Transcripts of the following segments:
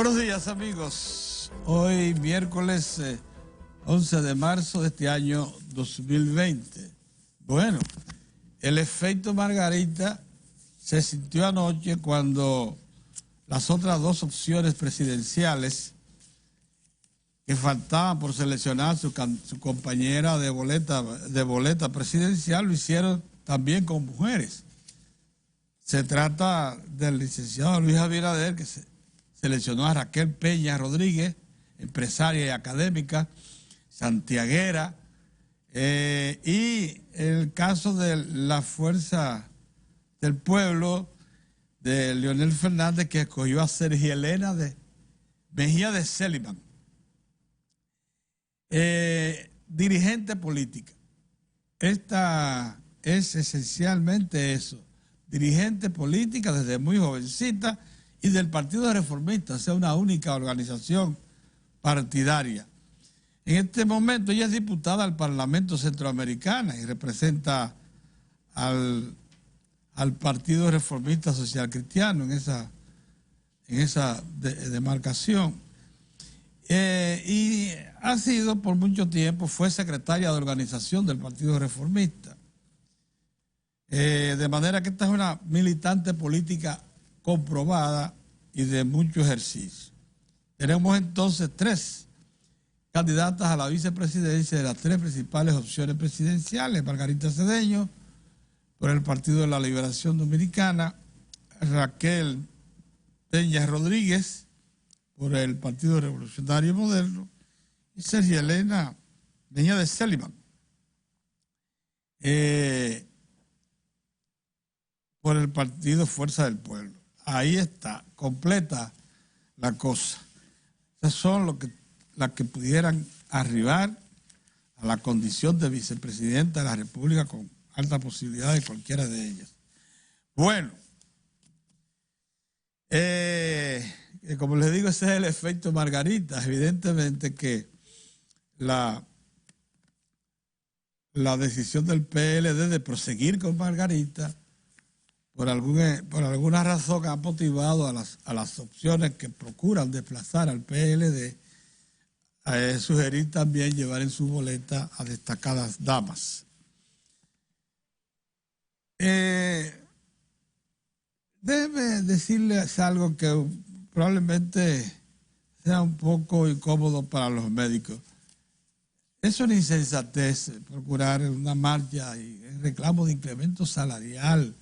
Buenos días, amigos. Hoy miércoles 11 de marzo de este año 2020. Bueno, el efecto Margarita se sintió anoche cuando las otras dos opciones presidenciales que faltaban por seleccionar su compañera de boleta presidencial lo hicieron también con mujeres. Se trata del licenciado Luis Abinader, que seleccionó a Raquel Peña Rodríguez, empresaria y académica, santiaguera, y el caso de la Fuerza del Pueblo de Leonel Fernández, que escogió a Sergio Elena de Mejía de Celiman, dirigente política. Esta es esencialmente eso, dirigente política desde muy jovencita y del Partido Reformista, o sea, una única organización partidaria. En este momento ella es diputada al Parlamento Centroamericano y representa al Partido Reformista Social Cristiano en esa demarcación. Y ha sido por mucho tiempo, fue secretaria de organización del Partido Reformista. De manera que esta es una militante política comprobada y de mucho ejercicio. Tenemos entonces tres candidatas a la vicepresidencia de las tres principales opciones presidenciales: Margarita Cedeño por el Partido de la Liberación Dominicana, Raquel Peña Rodríguez por el Partido Revolucionario Moderno y Sergio Elena Mejía de Celiman por el Partido Fuerza del Pueblo. Ahí está, completa la cosa. Esas son las que pudieran arribar a la condición de vicepresidenta de la República con alta posibilidad de cualquiera de ellas. Bueno, como les digo, ese es el efecto Margarita. Evidentemente que la decisión del PLD de proseguir con Margarita por alguna razón ha motivado a las opciones que procuran desplazar al PLD a sugerir también llevar en su boleta a destacadas damas. Déjeme decirles algo que probablemente sea un poco incómodo para los médicos. Es una insensatez procurar una marcha y el reclamo de incremento salarial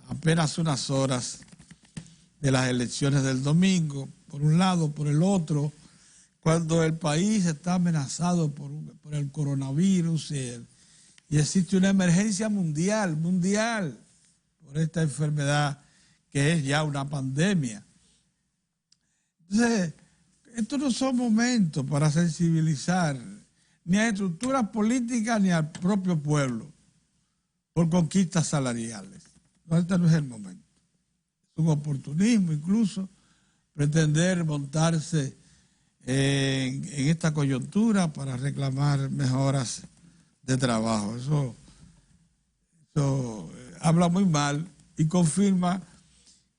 apenas unas horas de las elecciones del domingo, por un lado, por el otro, cuando el país está amenazado por el coronavirus y existe una emergencia mundial por esta enfermedad que es ya una pandemia. Entonces, estos no son momentos para sensibilizar ni a estructuras políticas ni al propio pueblo por conquistas salariales. No, este no es el momento. Es un oportunismo incluso pretender montarse en esta coyuntura para reclamar mejoras de trabajo. Eso habla muy mal y confirma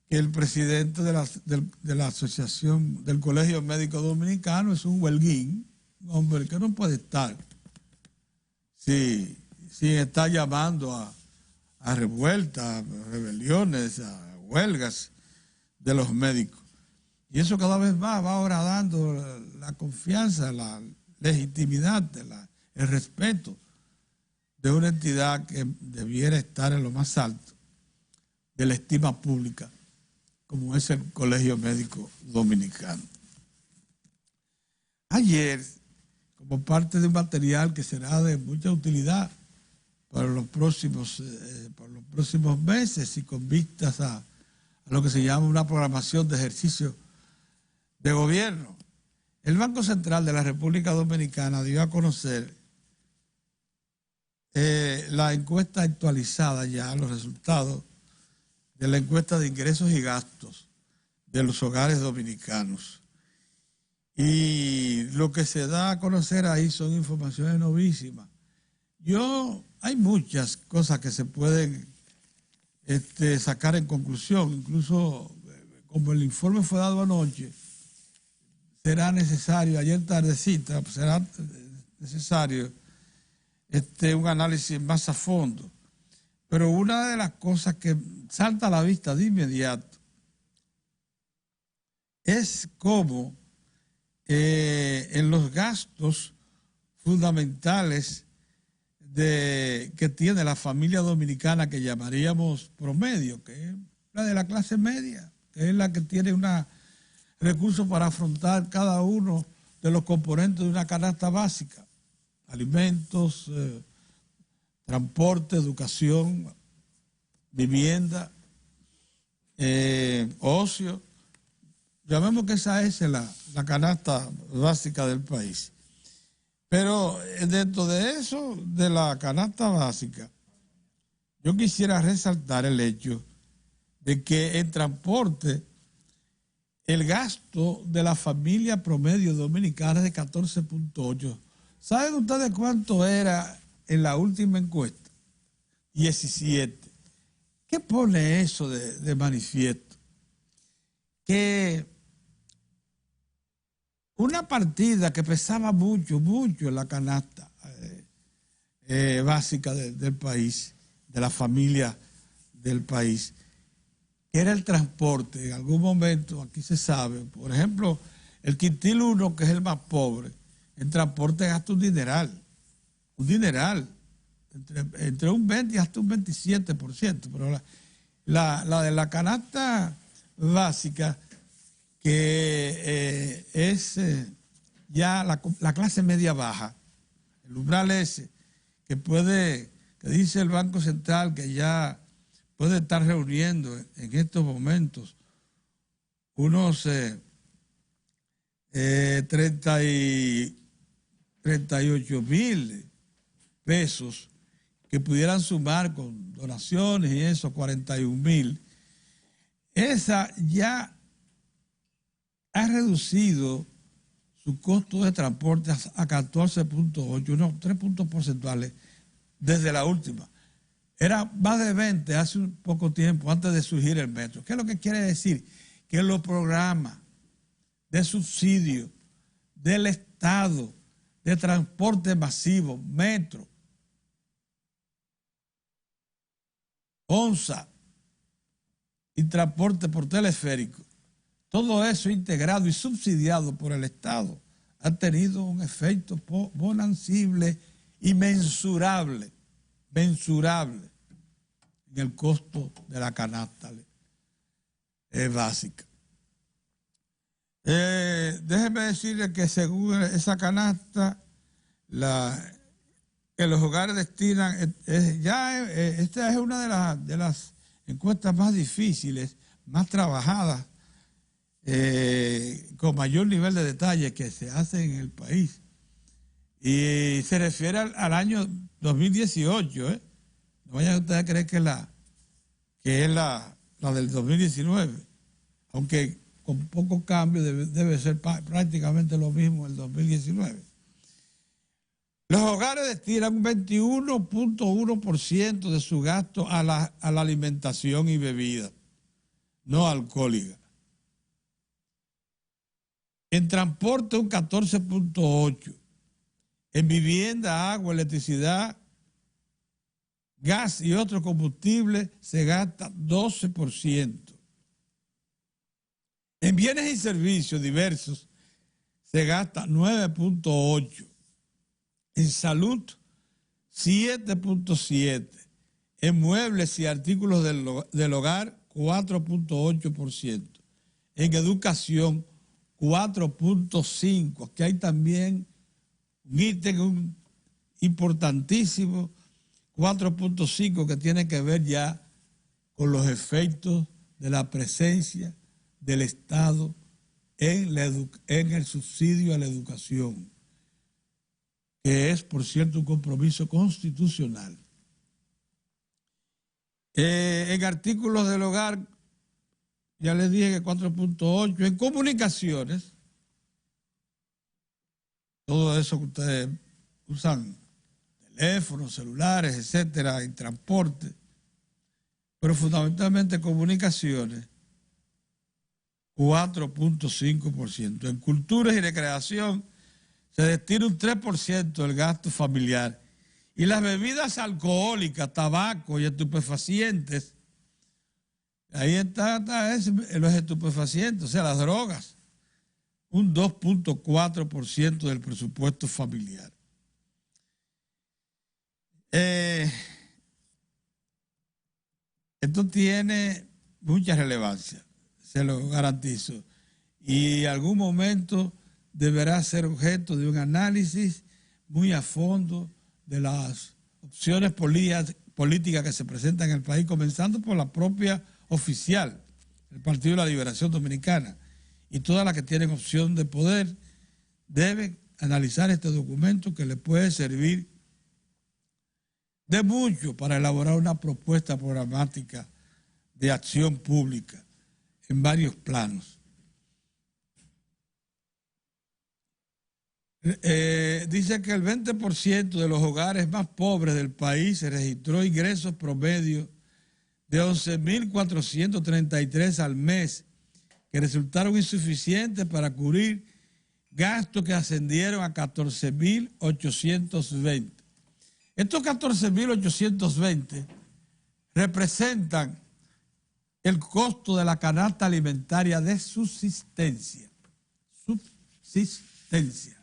que el presidente de la Asociación del Colegio Médico Dominicano es un huelguín, un hombre que no puede estar si está llamando a revueltas, a rebeliones, a huelgas de los médicos. Y eso cada vez más va ahora dando la confianza, la legitimidad, el respeto de una entidad que debiera estar en lo más alto de la estima pública, como es el Colegio Médico Dominicano. Ayer, como parte de un material que será de mucha utilidad para los próximos meses y con vistas a lo que se llama una programación de ejercicio de gobierno, el Banco Central de la República Dominicana dio a conocer la encuesta actualizada ya, los resultados de la encuesta de ingresos y gastos de los hogares dominicanos. Y lo que se da a conocer ahí son informaciones novísimas. Hay muchas cosas que se pueden sacar en conclusión, incluso como el informe fue dado anoche, será necesario, ayer tardecita, será necesario un análisis más a fondo. Pero una de las cosas que salta a la vista de inmediato es cómo en los gastos fundamentales que tiene la familia dominicana, que llamaríamos promedio, que es la de la clase media, que es la que tiene recursos para afrontar cada uno de los componentes de una canasta básica: alimentos, transporte, educación, vivienda, ocio. Llamemos que esa es la canasta básica del país. Pero dentro de eso, de la canasta básica, yo quisiera resaltar el hecho de que en transporte el gasto de la familia promedio dominicana es de 14.8. ¿Saben ustedes cuánto era en la última encuesta? 17. ¿Qué pone eso de manifiesto? Que una partida que pesaba mucho en la canasta básica del país, de la familia del país, que era el transporte. En algún momento, aquí se sabe, por ejemplo, el quintil 1, que es el más pobre, en transporte gasta un dineral, entre un 20 y hasta un 27%, pero la de la canasta básica, que es ya la clase media baja, el umbral ese, que dice el Banco Central que ya puede estar reuniendo en estos momentos unos 38,000 pesos que pudieran sumar con donaciones y eso, 41,000. Esa ya ha reducido su costo de transporte a 14.8, unos 3 puntos porcentuales desde la última. Era más de 20 hace un poco tiempo, antes de surgir el metro. ¿Qué es lo que quiere decir? Que los programas de subsidio del Estado de transporte masivo, metro, ONSA y transporte por teleférico, todo eso integrado y subsidiado por el Estado, ha tenido un efecto bonancible y mensurable en el costo de la canasta básica. Déjeme decirle que según esa canasta, que los hogares destinan, esta es una de las encuestas más difíciles, más trabajadas, con mayor nivel de detalle que se hace en el país. Y se refiere al año 2018, No vayan ustedes a creer que es la del 2019, aunque con poco cambio debe ser prácticamente lo mismo el 2019. Los hogares destinan un 21.1% de su gasto a la alimentación y bebida no alcohólica. En transporte un 14.8%. En vivienda, agua, electricidad, gas y otros combustibles se gasta 12%. En bienes y servicios diversos se gasta 9.8%. En salud, 7.7%. En muebles y artículos del hogar, 4.8%. En educación, 4.5%. Aquí hay también un ítem importantísimo, 4.5%, que tiene que ver ya con los efectos de la presencia del Estado en el subsidio a la educación, que es, por cierto, un compromiso constitucional. En artículos del hogar, ya les dije que 4.8%. En comunicaciones, todo eso que ustedes usan, teléfonos, celulares, etcétera, en transporte, pero fundamentalmente comunicaciones, 4.5%. En culturas y recreación se destina un 3% del gasto familiar. Y las bebidas alcohólicas, tabaco y estupefacientes, ahí está los estupefacientes, o sea, las drogas, un 2.4% del presupuesto familiar. Esto tiene mucha relevancia, se lo garantizo, y en algún momento deberá ser objeto de un análisis muy a fondo de las opciones políticas que se presentan en el país, comenzando por la propia oficial, el Partido de la Liberación Dominicana, y todas las que tienen opción de poder deben analizar este documento que le puede servir de mucho para elaborar una propuesta programática de acción pública en varios planos. Dice que el 20% de los hogares más pobres del país se registró ingresos promedio de 11.433 al mes, que resultaron insuficientes para cubrir gastos que ascendieron a 14.820. Estos 14.820 representan el costo de la canasta alimentaria de subsistencia. Subsistencia.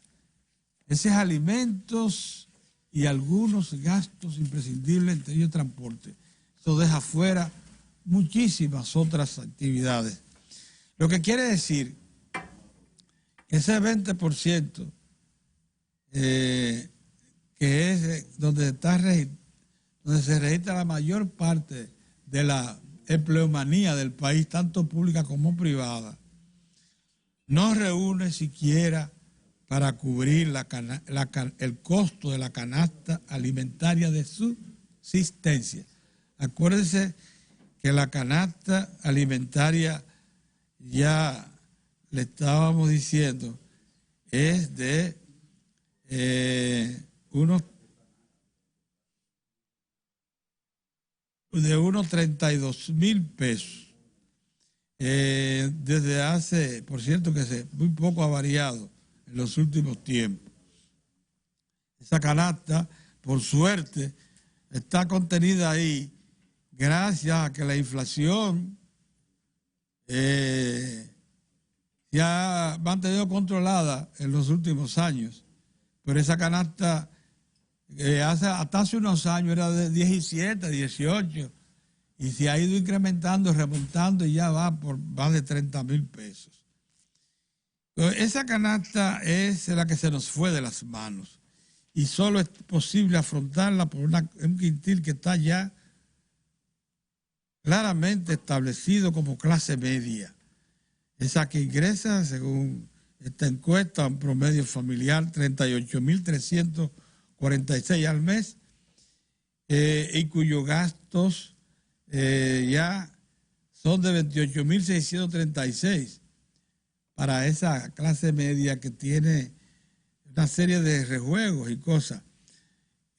Esos alimentos y algunos gastos imprescindibles, entre ellos transporte. Eso deja fuera muchísimas otras actividades. Lo que quiere decir que ese 20% que es donde se registra la mayor parte de la empleomanía del país, tanto pública como privada, no reúne siquiera para cubrir el costo de la canasta alimentaria de subsistencia. Acuérdense que la canasta alimentaria, ya le estábamos diciendo, es de unos 32.000 pesos. Desde hace, por cierto, que muy poco ha variado en los últimos tiempos. Esa canasta, por suerte, está contenida ahí gracias a que la inflación se ha mantenido controlada en los últimos años. Pero esa canasta hasta hace unos años era de 17, 18 y se ha ido incrementando, remontando y ya va por más de 30.000 pesos. Entonces, esa canasta es la que se nos fue de las manos y solo es posible afrontarla por un quintil que está ya claramente establecido como clase media. Esa que ingresa, según esta encuesta, un promedio familiar 38.346 al mes y cuyos gastos ya son de 28.636 para esa clase media que tiene una serie de rejuegos y cosas.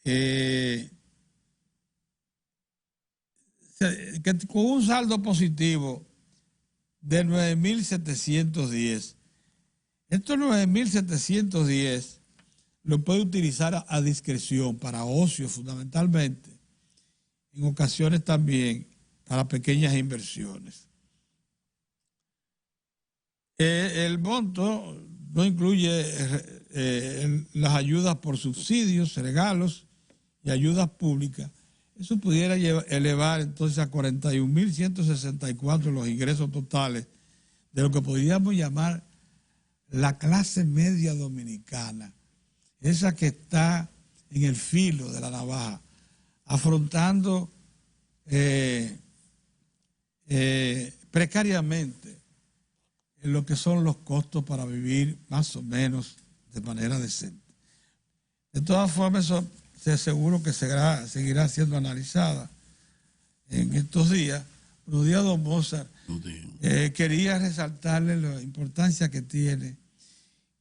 Que con un saldo positivo de 9.710. Estos 9.710 lo puede utilizar a discreción para ocio fundamentalmente, en ocasiones también para pequeñas inversiones. El monto no incluye las ayudas por subsidios, regalos y ayudas públicas. Eso pudiera elevar entonces a 41.164 los ingresos totales de lo que podríamos llamar la clase media dominicana, esa que está en el filo de la navaja, afrontando precariamente en lo que son los costos para vivir más o menos de manera decente. De todas formas, eso seguro que seguirá siendo analizada en estos días. Buenos días, don Mozart. Quería resaltarle la importancia que tiene,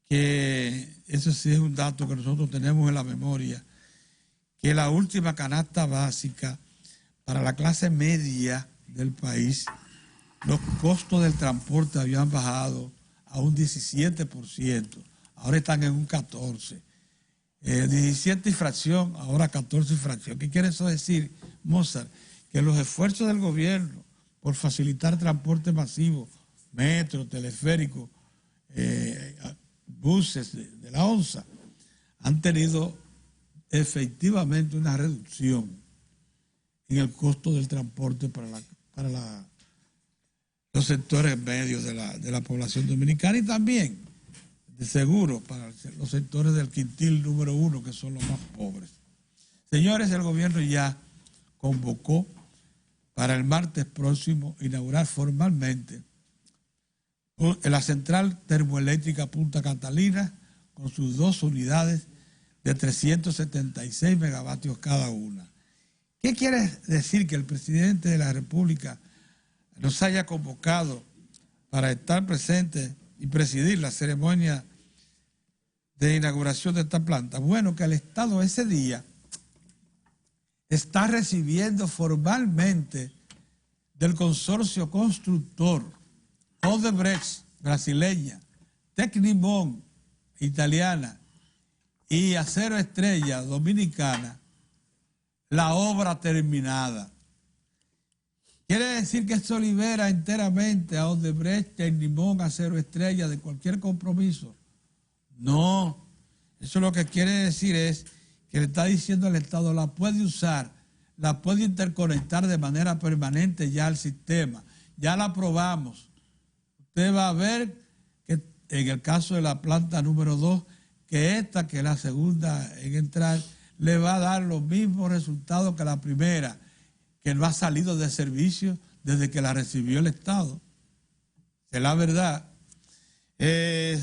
que eso sí es un dato que nosotros tenemos en la memoria, que la última canasta básica para la clase media del país los costos del transporte habían bajado a un 17%, ahora están en un 14%. 17 y fracción, ahora 14 y fracción. ¿Qué quiere eso decir, Mozart? Que los esfuerzos del gobierno por facilitar transporte masivo, metro, teleférico, buses de la ONSA, han tenido efectivamente una reducción en el costo del transporte para los sectores medios de la población dominicana y también, de seguro, para los sectores del quintil número 1, que son los más pobres. Señores, el gobierno ya convocó para el martes próximo inaugurar formalmente la central termoeléctrica Punta Catalina con sus 2 unidades de 376 megavatios cada una. ¿Qué quiere decir que el presidente de la República nos haya convocado para estar presente y presidir la ceremonia de inauguración de esta planta? Bueno, que el Estado ese día está recibiendo formalmente del consorcio constructor Odebrecht, brasileña, Tecnimont, italiana, y Acero Estrella, dominicana, la obra terminada. Quiere decir que esto libera enteramente a Odebrecht, Tecnimont, Acero Estrella de cualquier compromiso. No, eso lo que quiere decir es que le está diciendo al Estado, la puede usar, la puede interconectar de manera permanente ya al sistema. Ya la aprobamos. Usted va a ver que en el caso de la planta número 2, que esta, que es la segunda en entrar, le va a dar los mismos resultados que la primera, que no ha salido de servicio desde que la recibió el Estado. Es la verdad.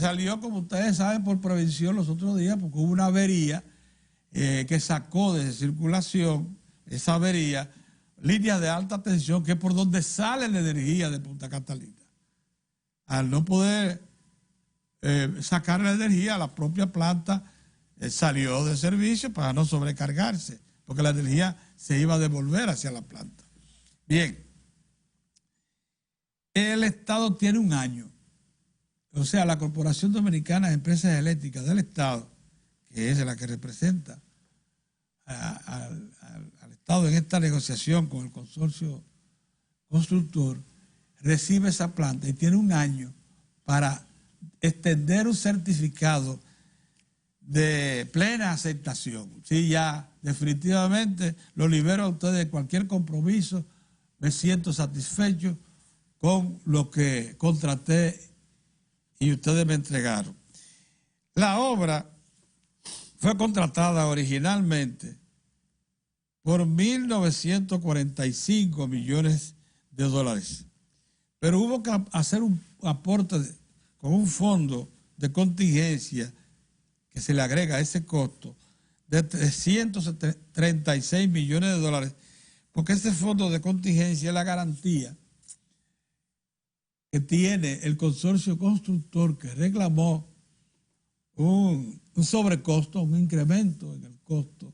Salió, como ustedes saben, por prevención los otros días, porque hubo una avería que sacó de circulación, esa avería, líneas de alta tensión, que es por donde sale la energía de Punta Catalina. Al no poder sacar la energía, la propia planta salió de servicio para no sobrecargarse, porque la energía se iba a devolver hacia la planta. Bien, el Estado tiene un año, o sea, la Corporación Dominicana de Empresas Eléctricas del Estado, que es la que representa al Estado en esta negociación con el consorcio constructor, recibe esa planta y tiene un año para extender un certificado de plena aceptación. Sí, ya definitivamente lo libero a ustedes de cualquier compromiso. Me siento satisfecho con lo que contraté y ustedes me entregaron. La obra fue contratada originalmente por 1.945 millones de dólares. Pero hubo que hacer un aporte con un fondo de contingencia que se le agrega a ese costo de 336 millones de dólares, porque ese fondo de contingencia es la garantía que tiene el consorcio constructor que reclamó un sobrecosto, un incremento en el costo,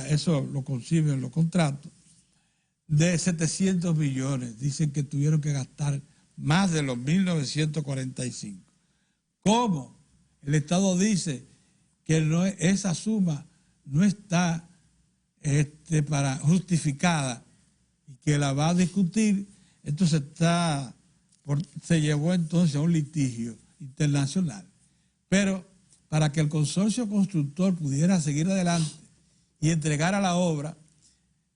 eso lo conciben los contratos, de 700 millones. Dicen que tuvieron que gastar más de los 1.945. ¿Cómo? El Estado dice que esa suma no está justificada y que la va a discutir. Entonces se llevó entonces a un litigio internacional. Pero para que el consorcio constructor pudiera seguir adelante y entregar a la obra,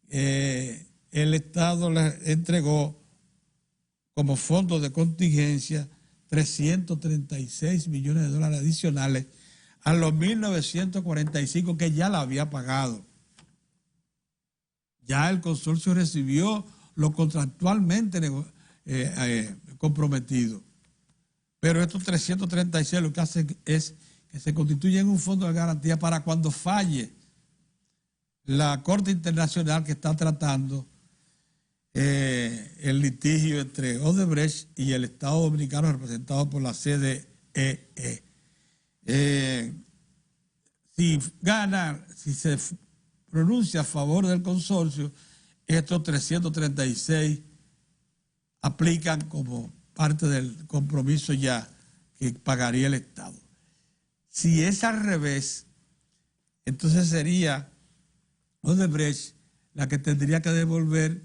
el Estado le entregó como fondo de contingencia 336 millones de dólares adicionales a los 1.945 que ya la había pagado. Ya el consorcio recibió lo contractualmente comprometido. Pero estos 336 lo que hacen es que se constituyen un fondo de garantía para cuando falle la Corte Internacional que está tratando el litigio entre Odebrecht y el Estado Dominicano representado por la CDEE. Si se pronuncia a favor del consorcio, estos 336 aplican como parte del compromiso ya que pagaría el Estado. Si es al revés, entonces sería Odebrecht la que tendría que devolver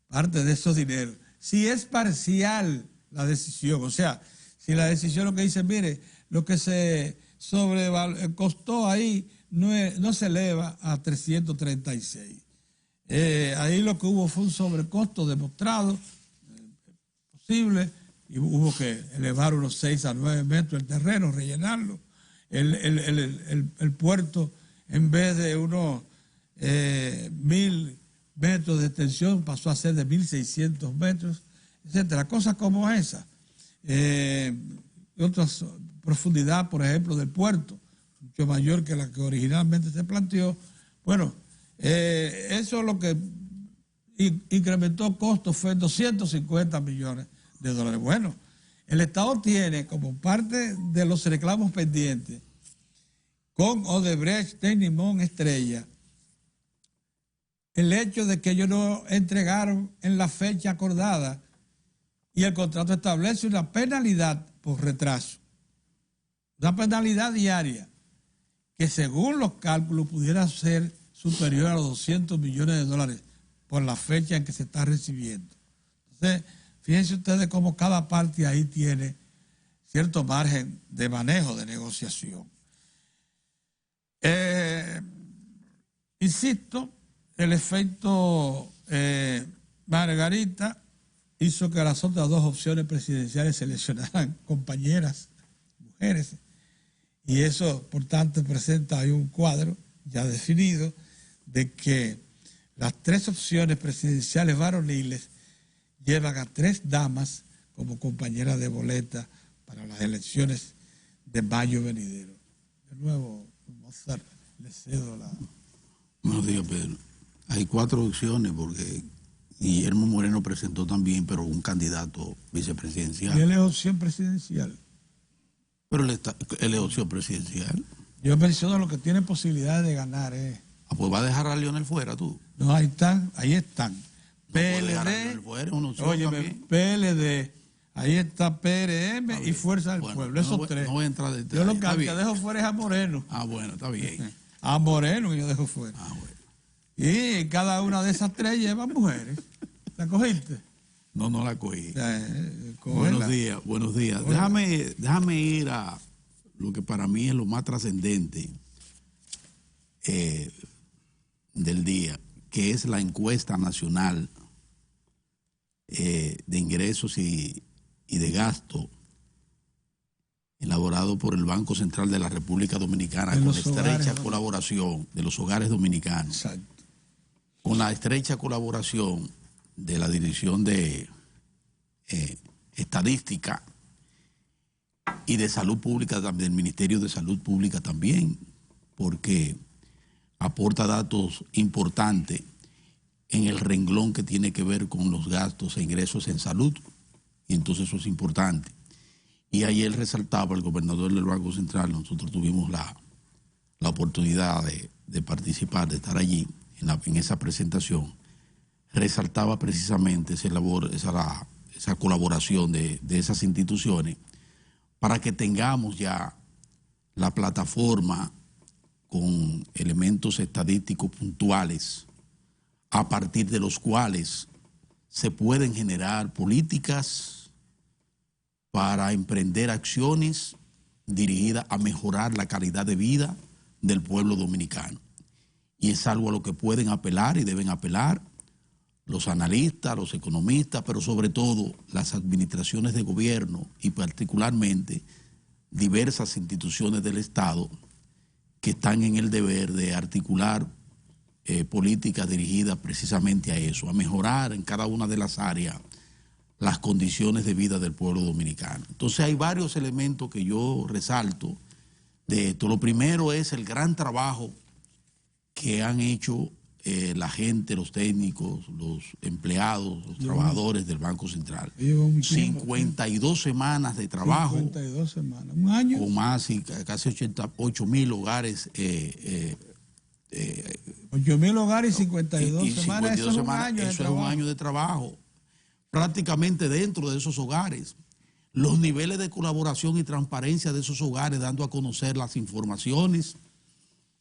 parte de esos dineros. Si es parcial la decisión, o sea, si la decisión lo que dice, mire, lo que se costó ahí no se eleva a 336. Ahí lo que hubo fue un sobrecosto demostrado, posible, y hubo que elevar unos 6 a 9 metros el terreno, rellenarlo. El puerto, en vez de unos 1.000 metros de extensión, pasó a ser de 1.600 metros, etcétera. Cosas como esa. Otras profundidad, por ejemplo, del puerto, mucho mayor que la que originalmente se planteó. Bueno, eso es lo que incrementó costos, fue 250 millones de dólares. Bueno, el Estado tiene como parte de los reclamos pendientes con Odebrecht, Tecnimont, Estrella, el hecho de que ellos no entregaron en la fecha acordada y el contrato establece una penalidad por retraso, una penalidad diaria que según los cálculos pudiera ser superior a los 200 millones de dólares por la fecha en que se está recibiendo. Entonces, fíjense ustedes cómo cada parte ahí tiene cierto margen de manejo, de negociación. Insisto, el efecto Margarita hizo que las otras dos opciones presidenciales seleccionaran compañeras, mujeres, y eso, por tanto, presenta ahí un cuadro ya definido de que las tres opciones presidenciales varoniles llevan a 3 damas como compañeras de boleta para las elecciones de mayo venidero. De nuevo, Mozart, le cedo la... Buenos días, Pedro. Hay 4 opciones porque Guillermo Moreno presentó también, pero un candidato vicepresidencial. ¿Y él es opción presidencial? Pero él es opción presidencial. Yo menciono lo que tiene posibilidades de ganar. Pues va a dejar a Leonel fuera, tú. No, ahí están. PLD, óyeme, PLD, ahí está PRM y Fuerza del Pueblo, esos tres. No voy a entrar de Yo lo que dejo fuera es a Moreno. Bueno, está bien. A Moreno yo dejo fuera. Bueno. Y cada una de esas 3 lleva mujeres. ¿La cogiste? No la cogí. Buenos días, buenos días. Déjame ir a lo que para mí es lo más trascendente del día, que es la encuesta nacional de ingresos y de gasto elaborado por el Banco Central de la República Dominicana con estrecha colaboración de los hogares dominicanos. Exacto. Con la estrecha colaboración de la Dirección de Estadística y de Salud Pública, del Ministerio de Salud Pública también, porque aporta datos importantes en el renglón que tiene que ver con los gastos e ingresos en salud, y entonces eso es importante. Y ayer resaltaba el gobernador del Banco Central, nosotros tuvimos la oportunidad de participar, de estar allí en esa presentación, resaltaba precisamente esa colaboración de esas instituciones para que tengamos ya la plataforma con elementos estadísticos puntuales a partir de los cuales se pueden generar políticas para emprender acciones dirigidas a mejorar la calidad de vida del pueblo dominicano. Y es algo a lo que pueden apelar y deben apelar los analistas, los economistas, pero sobre todo las administraciones de gobierno y particularmente diversas instituciones del Estado que están en el deber de articular políticas dirigidas precisamente a eso, a mejorar en cada una de las áreas las condiciones de vida del pueblo dominicano. Entonces hay varios elementos que yo resalto de esto. Lo primero es el gran trabajo que han hecho la gente, los técnicos, los empleados, los trabajadores del Banco Central. 52 semanas de trabajo. 52 semanas, un año. Con más y casi 88.000 hogares. 8.000 hogares y 52 semanas. Eso es un año de trabajo. Un año de trabajo. prácticamente dentro de esos hogares, los niveles de colaboración y transparencia de esos hogares, dando a conocer las informaciones,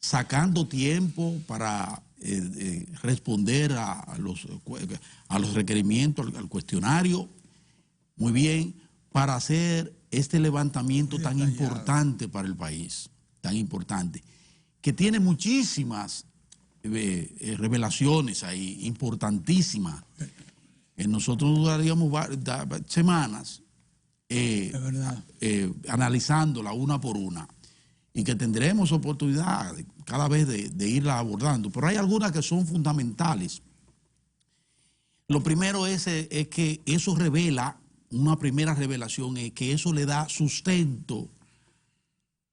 sacando tiempo para responder a los requerimientos, al cuestionario, muy bien, para hacer este levantamiento tan importante para el país, tan importante, que tiene muchísimas revelaciones ahí, importantísimas. Nosotros duraríamos semanas analizándola una por una, y que tendremos oportunidad cada vez de irla abordando, pero hay algunas que son fundamentales. Lo primero es que eso revela, una primera revelación es que eso le da sustento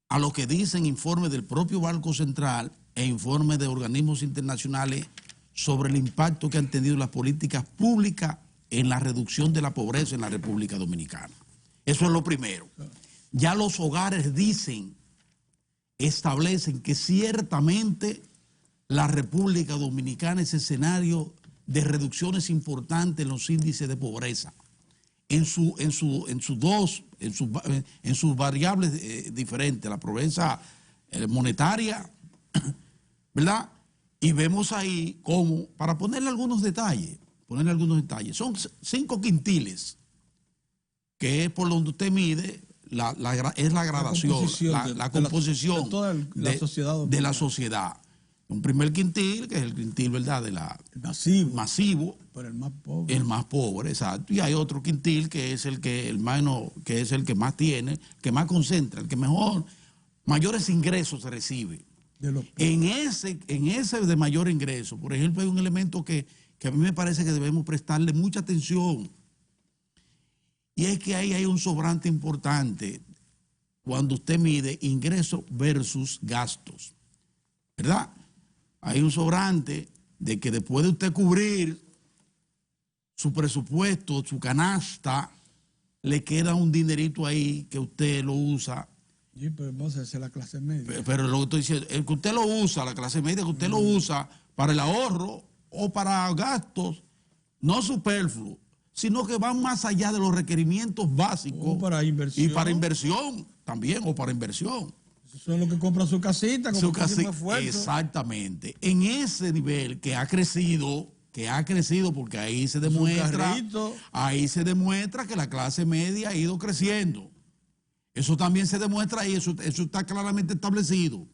a lo que dicen informes del propio Banco Central e informes de organismos internacionales sobre el impacto que han tenido las políticas públicas en la reducción de la pobreza en la República Dominicana. Eso es lo primero. Ya los hogares establecen que ciertamente la República Dominicana es escenario de reducciones importantes en los índices de pobreza, en sus variables diferentes, la pobreza monetaria, ¿verdad? Y vemos ahí cómo, para ponerle algunos detalles, son 5 quintiles, que es por donde usted mide, es la gradación, la composición de la sociedad. Un primer quintil, que es el quintil, ¿verdad?, masivo, pero el más pobre. El más pobre, exacto. Y hay otro quintil que es el que más tiene, que más concentra, el que mayores ingresos recibe. En ese de mayor ingreso, por ejemplo, hay un elemento que a mí me parece que debemos prestarle mucha atención. Y es que ahí hay un sobrante importante cuando usted mide ingresos versus gastos, ¿verdad? Hay un sobrante de que después de usted cubrir su presupuesto, su canasta, le queda un dinerito ahí que usted lo usa. Sí, pero vamos a hacer la clase media. Pero lo que estoy diciendo, el que usted lo usa, la clase media, que usted lo usa para el ahorro o para gastos no superfluos, sino que van más allá de los requerimientos básicos. O para inversión. Y para inversión también, o para inversión. Eso es lo que compra su casita, con muchísimo esfuerzo. Exactamente. En ese nivel que ha crecido, porque ahí se demuestra que la clase media ha ido creciendo. Eso también se demuestra ahí, eso está claramente establecido.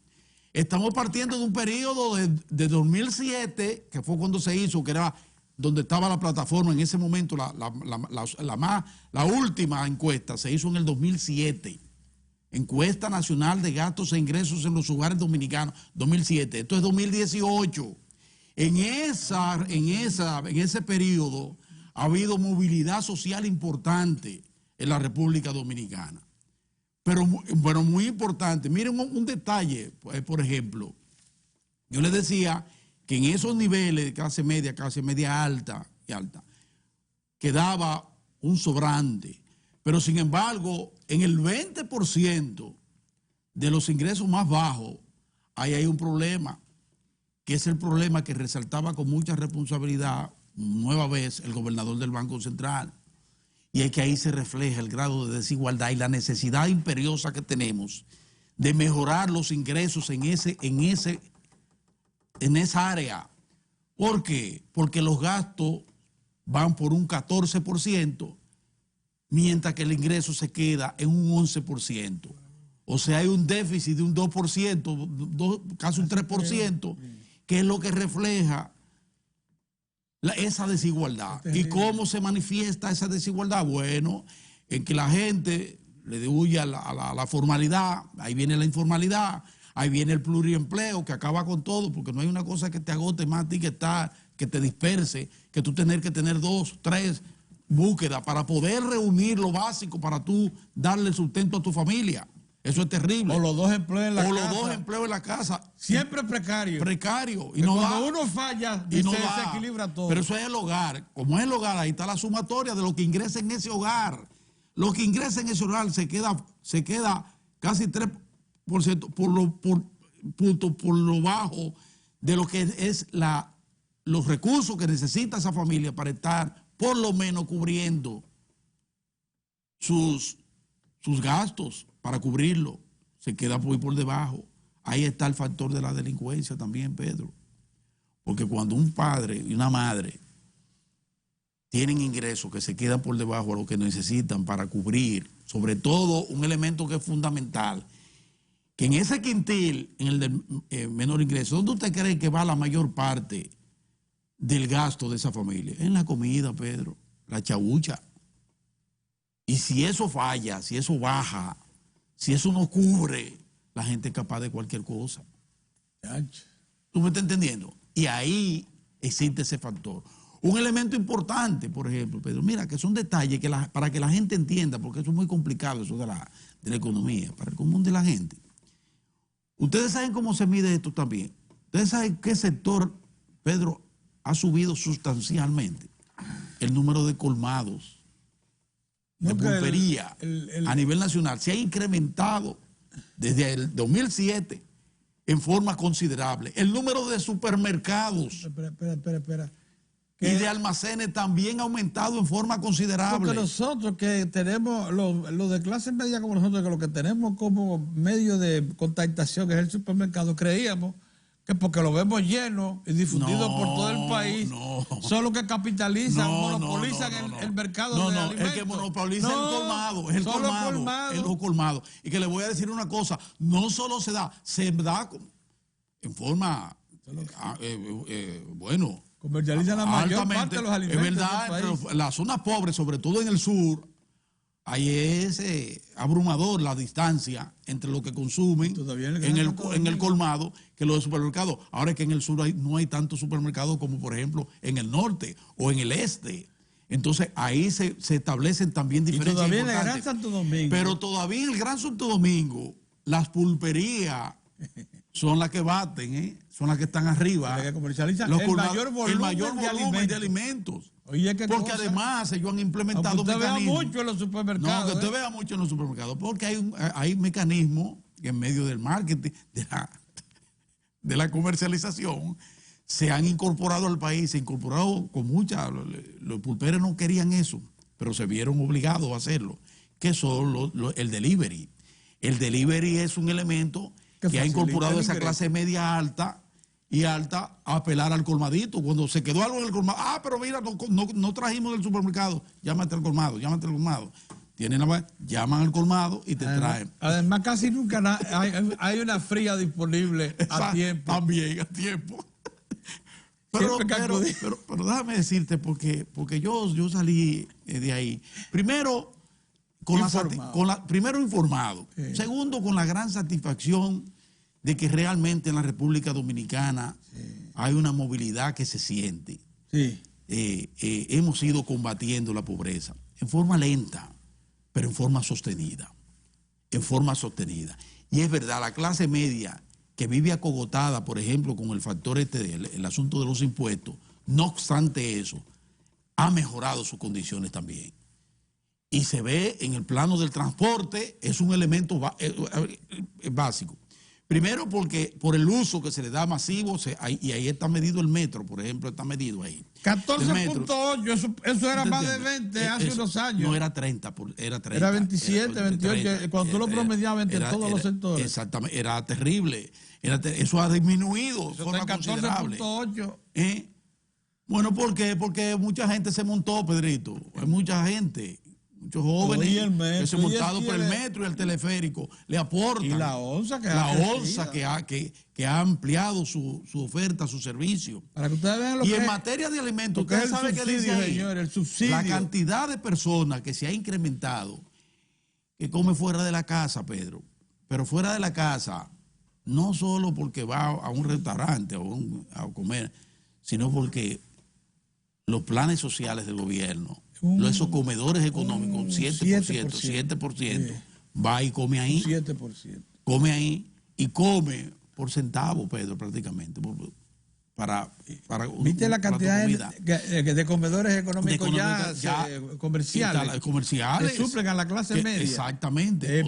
Estamos partiendo de un periodo de 2007, que fue cuando se hizo, que era donde estaba la plataforma en ese momento, la última encuesta se hizo en el 2007. Encuesta Nacional de Gastos e Ingresos en los Hogares Dominicanos, 2007. Esto es 2018. En ese periodo ha habido movilidad social importante en la República Dominicana. Pero muy importante. Miren un detalle, por ejemplo. Yo les decía que en esos niveles de clase media alta y alta, quedaba un sobrante. Pero sin embargo, en el 20% de los ingresos más bajos, ahí hay un problema, que es el problema que resaltaba con mucha responsabilidad, nueva vez, el gobernador del Banco Central. Y es que ahí se refleja el grado de desigualdad y la necesidad imperiosa que tenemos de mejorar los ingresos en esa área. ¿Por qué? Porque los gastos van por un 14%, mientras que el ingreso se queda en un 11%. O sea, hay un déficit de un 2%, casi un 3%, que es lo que refleja esa desigualdad. ¿Y cómo se manifiesta esa desigualdad? Bueno, en que la gente le huye a la formalidad, ahí viene la informalidad, ahí viene el pluriempleo que acaba con todo, porque no hay una cosa que te agote más a ti que te disperse, que tú tener que tener 2, 3 búsquedas para poder reunir lo básico para tú darle sustento a tu familia. Eso es terrible. O los 2 empleos en la casa. O los 2 empleos en la casa. Siempre precario. Precario. Y no cuando uno falla, y no se desequilibra todo. Pero eso es el hogar. Como es el hogar, ahí está la sumatoria de lo que ingresa en ese hogar. Lo que ingresa en ese hogar se queda casi 3% por lo bajo de lo que es los recursos que necesita esa familia para estar por lo menos cubriendo sus gastos para cubrirlo. Se queda muy por debajo. Ahí está el factor de la delincuencia también, Pedro. Porque cuando un padre y una madre tienen ingresos que se quedan por debajo de lo que necesitan para cubrir, sobre todo un elemento que es fundamental, que en ese quintil, en el de menor ingreso, ¿dónde usted cree que va la mayor parte del gasto de esa familia? En la comida, Pedro, la chabucha. Y si eso falla, si eso baja, si eso no cubre, la gente es capaz de cualquier cosa. ¿Tú me estás entendiendo? Y ahí existe ese factor. Un elemento importante, por ejemplo, Pedro, mira, que son detalles que para que la gente entienda, porque eso es muy complicado, eso de la economía, para el común de la gente. Ustedes saben cómo se mide esto también. Ustedes saben qué sector, Pedro, ha subido sustancialmente el número de colmados, de pulpería a nivel nacional. Se ha incrementado desde el 2007 en forma considerable. El número de supermercados Espera. y de almacenes también ha aumentado en forma considerable. Porque nosotros que tenemos, los de clase media como nosotros, que lo que tenemos como medio de contactación que es el supermercado, creíamos que porque lo vemos lleno y difundido por todo el país, son los que capitalizan, monopolizan el mercado de alimentos. El que monopoliza el colmado, es el colmado. Y que le voy a decir una cosa, no solo se da en forma, bueno, comercializan la mayor parte de los alimentos. Es verdad, pero las zonas pobres, sobre todo en el sur, ahí es abrumador la distancia entre lo que consumen en el colmado que los supermercados. Ahora es que en el sur no hay tantos supermercados como, por ejemplo, en el norte o en el este. Entonces ahí se establecen también diferencias. Y todavía en el Gran Santo Domingo. Pero todavía en el Gran Santo Domingo, las pulperías son las que baten, son las que están arriba. Las que comercializan el mayor volumen de alimentos. Oye, porque además ellos han implementado mecanismos. Usted vea mucho en los supermercados. No, que usted vea mucho en los supermercados. Porque hay mecanismos que en medio del marketing, de la comercialización, se han incorporado al país, se han incorporado con mucha. Los pulperos no querían eso, pero se vieron obligados a hacerlo, que son el delivery. El delivery es un elemento que ha incorporado esa clase media alta y alta a apelar al colmadito. Cuando se quedó algo en el colmado, pero mira, no trajimos del supermercado, llámate al colmado. Llaman al colmado y te traen. Además, casi nunca hay una fría disponible a tiempo. También, a tiempo. Pero déjame decirte, porque yo salí de ahí. Primero, primero informado. Sí. Segundo, con la gran satisfacción de que realmente en la República Dominicana hay una movilidad que se siente. Sí. Hemos ido combatiendo la pobreza en forma lenta, pero en forma sostenida. Y es verdad, la clase media que vive acogotada, por ejemplo, con el factor el asunto de los impuestos, no obstante eso, ha mejorado sus condiciones también. Y se ve en el plano del transporte, es un elemento básico. Primero porque por el uso que se le da masivo, y ahí está medido el metro, por ejemplo, está medido ahí. 14.8, eso era más de 20 hace unos años. No era 30, era 30. Era 27, 28, cuando tú lo promediabas entre todos los sectores. Exactamente, era terrible. Eso ha disminuido de forma considerable. 14.8. Bueno, ¿por qué? Porque mucha gente se montó, Pedrito. Hay mucha gente. Muchos jóvenes que se han montado por el metro y el teleférico le aportan. Y la ONSA que ha ampliado su oferta, su servicio. Para que ustedes vean en materia de alimentos, ustedes saben que dice ahí, señor, el subsidio. La cantidad de personas que se ha incrementado, que come fuera de la casa, Pedro. Pero fuera de la casa, no solo porque va a un restaurante a comer, sino porque los planes sociales del gobierno, esos comedores económicos, 7%, va y come ahí. 7%. Come ahí y come por centavo, Pedro, prácticamente. ¿Viste la cantidad de comedores económicos comerciales? Comerciales. Que suplen a la clase media. Exactamente.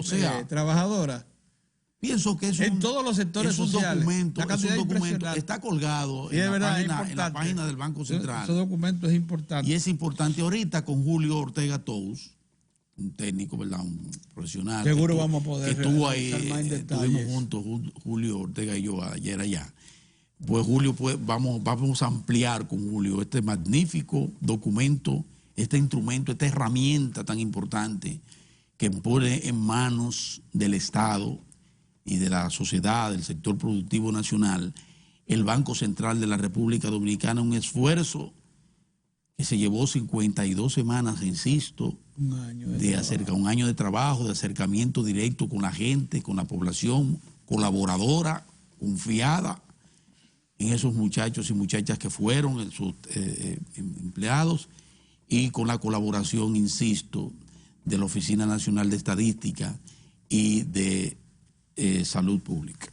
Trabajadora. Pienso que en todos los sectores es un sociales. documento, La cantidad está colgado sí, en la página del Banco Central. Ese documento es importante. Y es importante ahorita con Julio Ortega Tous, un técnico, ¿verdad? Un profesional. Seguro vamos a poder. Estuvo ahí, estuvimos juntos, Julio Ortega y yo ayer allá. Pues Julio, vamos a ampliar con Julio este magnífico documento, este instrumento, esta herramienta tan importante que pone en manos del Estado y de la sociedad, del sector productivo nacional, el Banco Central de la República Dominicana, un esfuerzo que se llevó 52 semanas, insisto, un año de trabajo, de acercamiento directo con la gente, con la población, colaboradora, confiada en esos muchachos y muchachas que fueron sus empleados, y con la colaboración, insisto, de la Oficina Nacional de Estadística y de Salud Pública.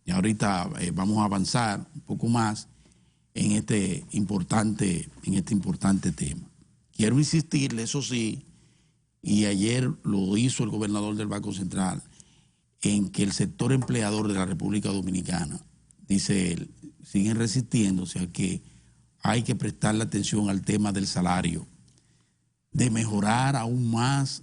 Y ahorita vamos a avanzar un poco más en este importante tema. Quiero insistirle, eso sí, y ayer lo hizo el gobernador del Banco Central, en que el sector empleador de la República Dominicana, dice él, siguen resistiéndose a que hay que prestarle atención al tema del salario, de mejorar aún más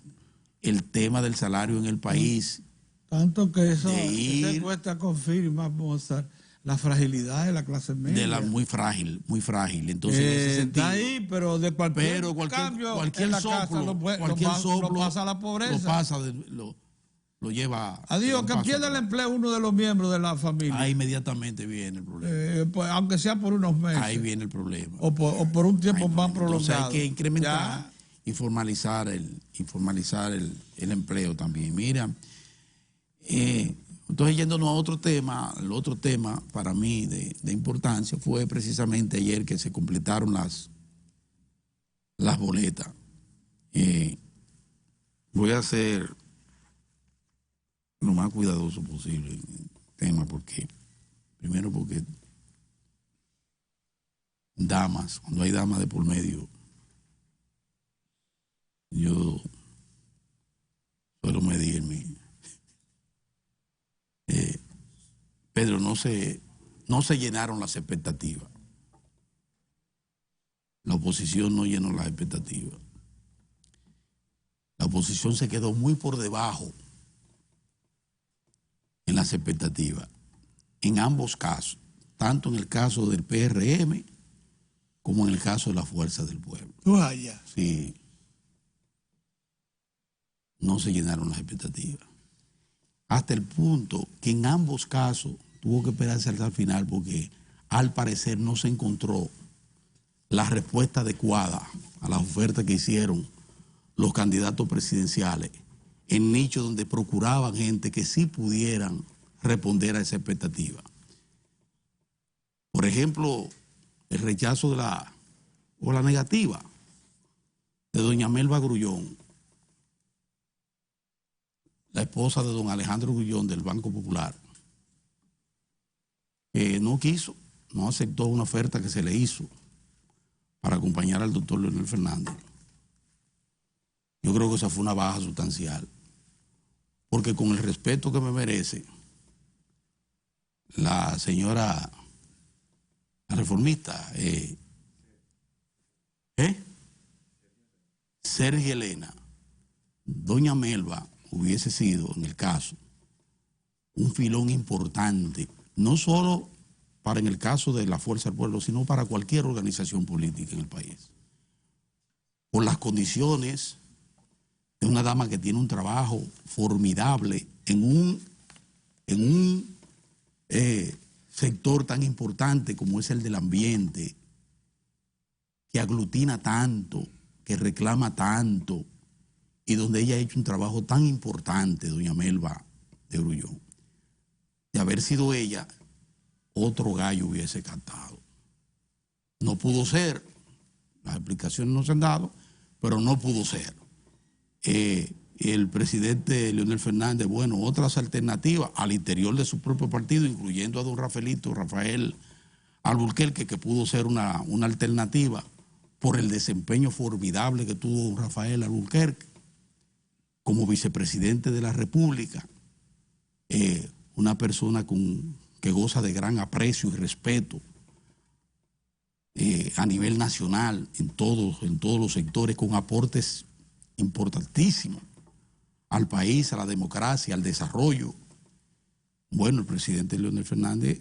el tema del salario en el país. Tanto que esa encuesta confirma, Mozart, la fragilidad de la clase media. Muy frágil. Entonces, en ese sentido, está ahí, pero de cualquier cambio cualquier soplo, lo pasa a la pobreza. Lo lleva. Adiós, que pierde el empleo uno de los miembros de la familia. Ahí inmediatamente viene el problema. Pues, aunque sea por unos meses. Ahí viene el problema. O por un tiempo más prolongado. Entonces hay que incrementar y formalizar el empleo también. Mira, entonces yéndonos a otro tema, el otro tema para mí de importancia fue precisamente ayer que se completaron las boletas. Voy a ser lo más cuidadoso posible en el tema, primero porque cuando hay damas de por medio, yo suelo medirme. Pedro, no se llenaron las expectativas. La oposición no llenó las expectativas. La oposición se quedó muy por debajo en las expectativas, en ambos casos, tanto en el caso del PRM como en el caso de la Fuerza del Pueblo. Vaya. Sí. No se llenaron las expectativas. Hasta el punto que en ambos casos tuvo que esperarse hasta el final porque al parecer no se encontró la respuesta adecuada a las ofertas que hicieron los candidatos presidenciales en nichos donde procuraban gente que sí pudieran responder a esa expectativa. Por ejemplo, el rechazo o la negativa de doña Melba Grullón, la esposa de don Alejandro Grullón del Banco Popular, que no aceptó una oferta que se le hizo para acompañar al doctor Leonel Fernández. Yo creo que esa fue una baja sustancial, porque con el respeto que me merece la señora, la reformista, Sergio Elena, doña Melba hubiese sido, en el caso, un filón importante, no solo para en el caso de la Fuerza del Pueblo, sino para cualquier organización política en el país. Por las condiciones de una dama que tiene un trabajo formidable en un sector tan importante como es el del ambiente, que aglutina tanto, que reclama tanto, y donde ella ha hecho un trabajo tan importante, doña Melba de Grullón. De haber sido ella, otro gallo hubiese cantado. No pudo ser, las explicaciones no se han dado, pero no pudo ser. El presidente Leonel Fernández, bueno, otras alternativas al interior de su propio partido, incluyendo a don Rafael Alburquerque, que pudo ser una alternativa por el desempeño formidable que tuvo don Rafael Alburquerque como vicepresidente de la República, una persona que goza de gran aprecio y respeto a nivel nacional, en todos los sectores, con aportes importantísimos al país, a la democracia, al desarrollo. Bueno, el presidente Leonel Fernández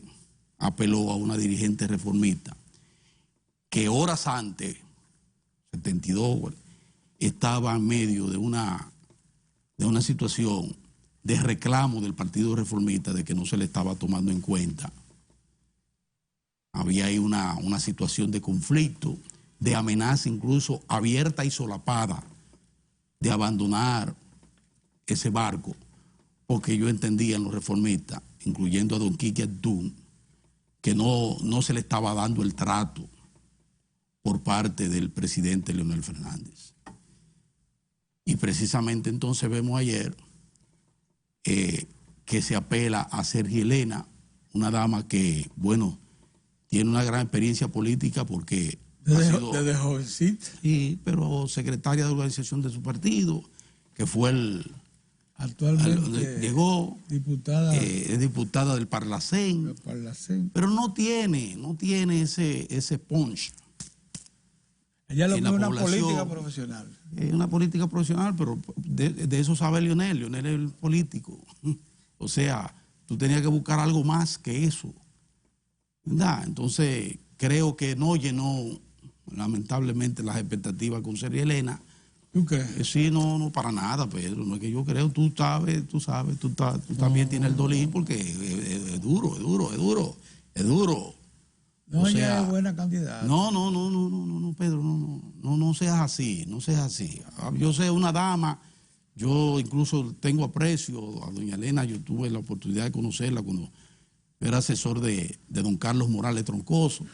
apeló a una dirigente reformista que horas antes, 72, estaba en medio de una situación de reclamo del Partido Reformista de que no se le estaba tomando en cuenta. Había ahí una situación de conflicto, de amenaza incluso abierta y solapada de abandonar ese barco, porque yo entendía en los reformistas, incluyendo a don Quique Antún, que no se le estaba dando el trato por parte del presidente Leonel Fernández. Y precisamente entonces vemos ayer que se apela a Sergi Elena, una dama que, bueno, tiene una gran experiencia política porque desde jovencita. Sí, pero secretaria de organización de su partido, que fue actualmente llegó diputada, es diputada del Parlacén, pero no tiene ese punch. Ella lo que es una política profesional. Es una política profesional, pero de eso sabe Leonel. Leonel es el político. O sea, tú tenías que buscar algo más que eso, ¿verdad? Entonces, creo que no llenó, lamentablemente, las expectativas con Sergi Elena. ¿Tú crees? Sí, no, para nada, Pedro. No es que yo creo, tú también tienes el dolín porque es duro. No, ella es buena candidata. No, Pedro, no seas así, no seas así. Yo sé una dama, yo incluso tengo aprecio a doña Elena, yo tuve la oportunidad de conocerla cuando era asesor de don Carlos Morales Troncoso,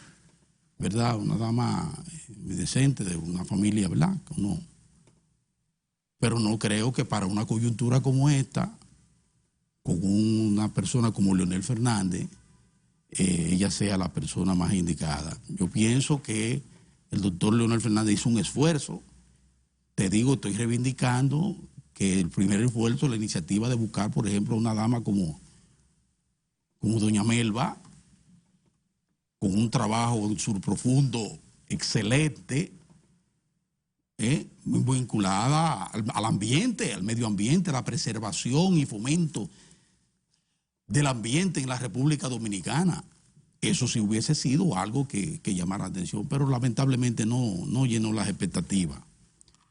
¿verdad? Una dama muy decente, de una familia blanca, ¿no? Pero no creo que para una coyuntura como esta, con una persona como Leonel Fernández, ella sea la persona más indicada. Yo pienso que el doctor Leonel Fernández hizo un esfuerzo. Te digo, estoy reivindicando que el primer esfuerzo, la iniciativa de buscar, por ejemplo, una dama como doña Melba, con un trabajo surprofundo excelente, muy vinculada al ambiente, al medio ambiente, a la preservación y fomento del ambiente en la República Dominicana. Eso sí hubiese sido algo que llamara la atención, pero lamentablemente no llenó las expectativas.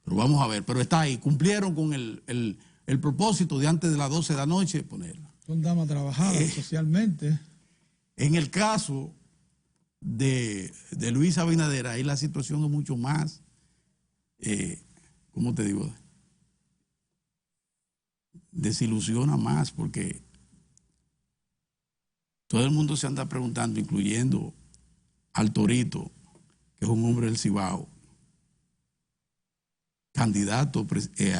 Pero vamos a ver, pero está ahí, cumplieron con el propósito de antes de las 12 de la noche ponerla. Son damas trabajadas socialmente. En el caso de Luis Abinader, ahí la situación es mucho más, ¿cómo te digo? Desilusiona más porque todo el mundo se anda preguntando, incluyendo al Torito, que es un hombre del Cibao, candidato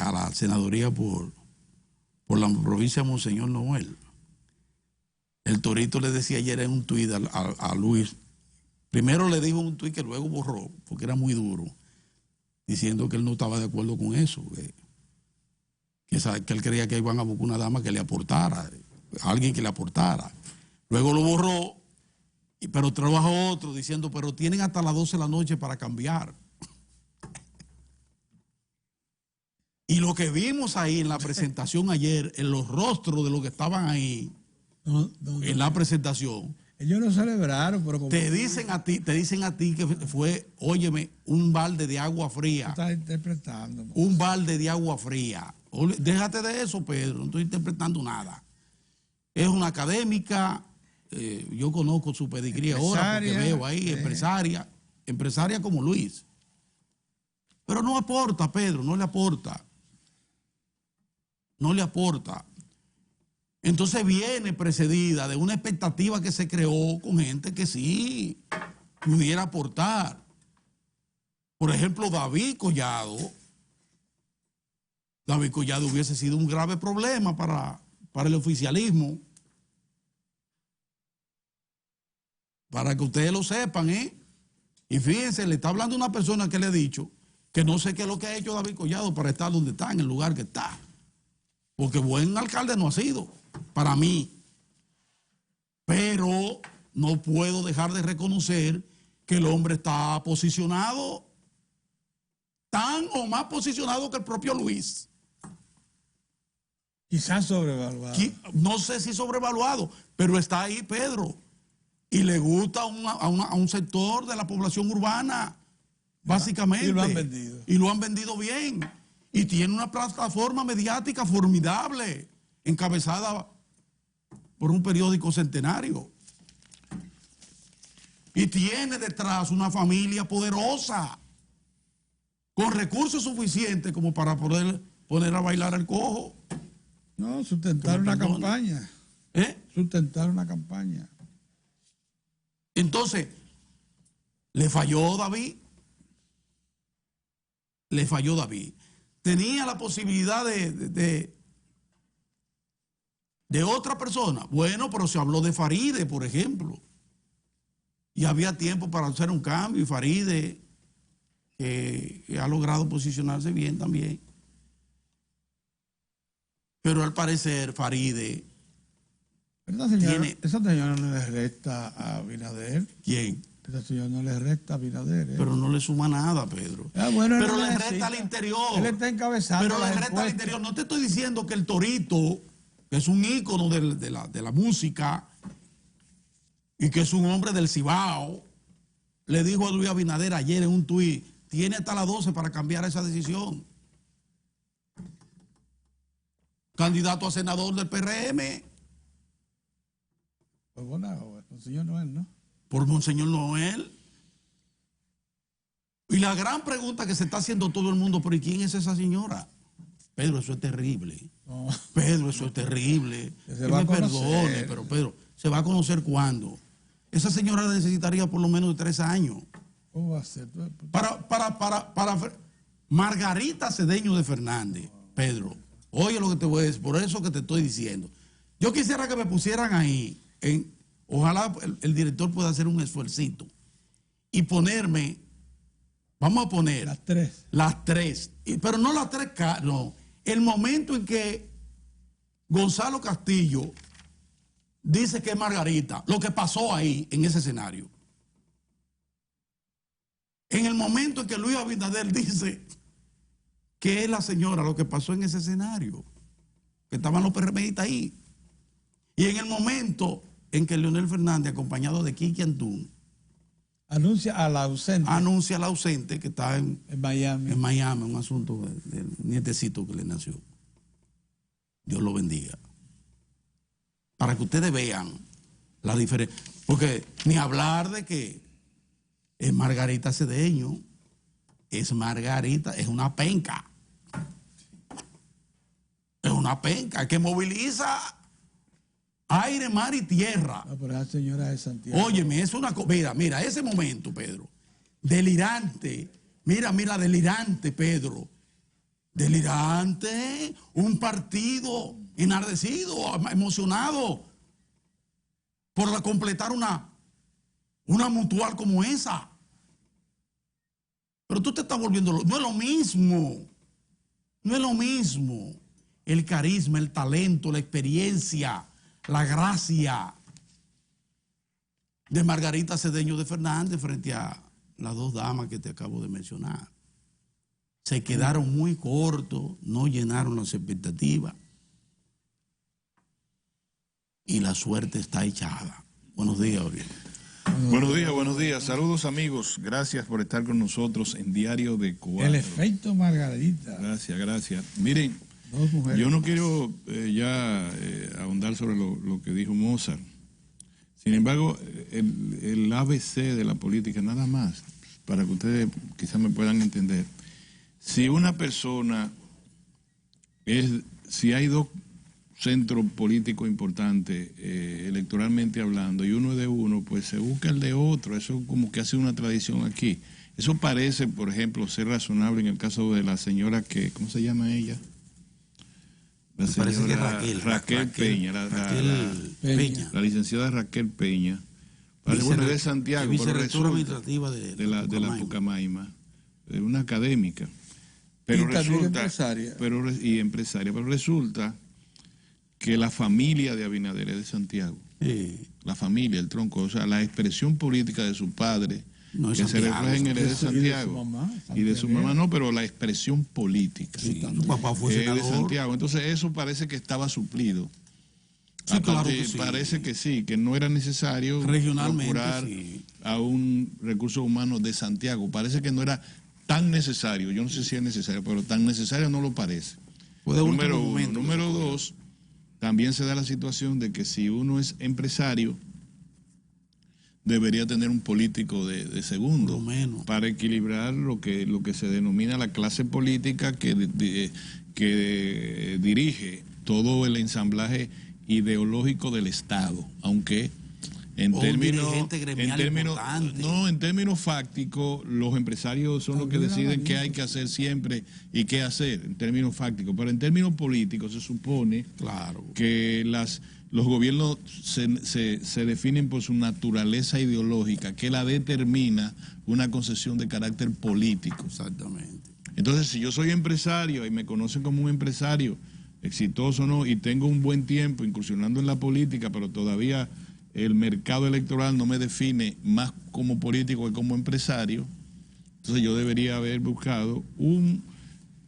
a la senaduría por la provincia de Monseñor Noel. El Torito le decía ayer en un tuit a Luis, primero le dijo un tuit que luego borró, porque era muy duro, diciendo que él no estaba de acuerdo con eso, que él creía que iban a buscar una dama que le aportara, alguien que le aportara. Luego lo borró, pero trabajó otro diciendo, pero tienen hasta las 12 de la noche para cambiar. Y lo que vimos ahí en la presentación ayer, en los rostros de los que estaban ahí, en la presentación. Ellos no celebraron, pero como te dicen a ti que fue, óyeme, un balde de agua fría. Estás interpretando. Un balde de agua fría. Déjate de eso, Pedro, no estoy interpretando nada. Es una académica, yo conozco su pedigrí ahora porque veo ahí, empresaria como Luis. Pero no aporta, Pedro, no le aporta. No le aporta. Entonces viene precedida de una expectativa que se creó con gente que sí pudiera aportar. Por ejemplo, David Collado. David Collado hubiese sido un grave problema para el oficialismo. Para que ustedes lo sepan, Y fíjense, le está hablando una persona que le ha dicho que no sé qué es lo que ha hecho David Collado para estar donde está, en el lugar que está. Porque buen alcalde no ha sido, para mí. Pero no puedo dejar de reconocer que el hombre está posicionado tan o más posicionado que el propio Luis. Quizás sobrevaluado. No sé si sobrevaluado, pero está ahí Pedro. Y le gusta a un sector de la población urbana, básicamente. Y lo han vendido. Y lo han vendido bien. Y tiene una plataforma mediática formidable, encabezada por un periódico centenario. Y tiene detrás una familia poderosa, con recursos suficientes como para poder poner a bailar al cojo. No, sustentar una campaña. Sustentar una campaña. Entonces, le falló David. Le falló David. Tenía la posibilidad de otra persona. Bueno, pero se habló de Faride, por ejemplo. Y había tiempo para hacer un cambio. Y Faride, que ha logrado posicionarse bien también. Pero al parecer Faride... Esa señora no le resta a Abinader. ¿Quién? Esa señora no le resta a Abinader. Pero no le suma nada, Pedro. Bueno, pero le resta al interior. Él está encabezando. Pero le resta al interior. No te estoy diciendo que el Torito, que es un ícono de la música y que es un hombre del Cibao, le dijo a Luis Abinader ayer en un tuit, tiene hasta las 12 para cambiar esa decisión. Candidato a senador del PRM. Pues bueno, Monseñor Noel, ¿no? Por Monseñor Noel. Y la gran pregunta que se está haciendo todo el mundo, ¿pero y quién es esa señora? Pedro, eso es terrible. No. Pedro, eso es terrible. Que me perdone, pero Pedro, ¿se va a conocer cuándo? Esa señora necesitaría por lo menos de 3 años. ¿Cómo va a ser? Para Margarita Cedeño de Fernández, Pedro, oye lo que te voy a decir, por eso que te estoy diciendo. Yo quisiera que me pusieran ahí, ojalá el director pueda hacer un esfuercito y ponerme, vamos a poner las tres, pero no las 3, no, el momento en que Gonzalo Castillo dice que es Margarita, lo que pasó ahí en ese escenario. En el momento en que Luis Abinader dice que es la señora, lo que pasó en ese escenario, que estaban los PRMistas ahí. Y en el momento en que Leonel Fernández, acompañado de Kiki Antún, anuncia al ausente que está en Miami. En Miami, un asunto del nietecito que le nació. Dios lo bendiga. Para que ustedes vean la diferencia. Porque ni hablar de que es Margarita Cedeño, es Margarita, es una penca. Es una penca que moviliza aire, mar y tierra. No, pero esa señora de Santiago. Óyeme, es una cosa. Mira, ese momento, Pedro. Delirante. Mira, delirante, Pedro. Delirante. Un partido enardecido, emocionado por completar una mutual como esa. Pero tú te estás volviendo... No es lo mismo. No es lo mismo. El carisma, el talento, la experiencia, la gracia de Margarita Cedeño de Fernández frente a las 2 damas que te acabo de mencionar. Se quedaron muy cortos, no llenaron las expectativas y la suerte está echada. Buenos días, Oriol. Buenos días. Saludos, amigos. Gracias por estar con nosotros en Diario de Cuatro. El efecto Margarita. Gracias. Miren, yo no quiero ahondar sobre lo que dijo Mozart. Sin embargo, el ABC de la política, nada más, para que ustedes quizás me puedan entender. Si una persona si hay 2 centros políticos importantes, electoralmente hablando, y uno es de uno, pues se busca el de otro. Eso como que hace una tradición aquí. Eso parece, por ejemplo, ser razonable en el caso de la señora que, ¿cómo se llama ella? La señora Raquel Peña. La licenciada Raquel Peña. Bueno, de Santiago, vicerrectora administrativa de la Pucamaima, una académica. Pero y resulta, empresaria. Pero resulta que la familia de Abinader es de Santiago. Sí. La familia, el tronco, o sea, la expresión política de su padre, No es que se Santiago, refleja en él es de y de su Santiago. mamá, Y de su mamá no, pero la expresión política Sí, su papá fue es de senador. Santiago. Entonces eso parece que estaba suplido. Sí, claro que sí. Parece que sí, que no era necesario Regionalmente, procurar sí. a un recurso humano de Santiago. Parece que no era tan necesario. Yo no sé si es necesario, pero tan necesario no lo parece. Fue de Número último uno. momento que Número se cogió. dos, también se da la situación de que si uno es empresario, debería tener un político de segundo, Por lo menos. para equilibrar lo que se denomina la clase política que dirige todo el ensamblaje ideológico del Estado, aunque en O un términos, dirigente gremial importante. en términos fácticos, los empresarios son los que deciden qué hay que hacer siempre y qué hacer en términos fácticos, pero en términos políticos se supone Claro. que los gobiernos se definen por su naturaleza ideológica, que la determina una concesión de carácter político. Exactamente. Entonces, si yo soy empresario y me conocen como un empresario exitoso, ¿no? Y tengo un buen tiempo incursionando en la política, pero todavía el mercado electoral no me define más como político que como empresario, entonces yo debería haber buscado un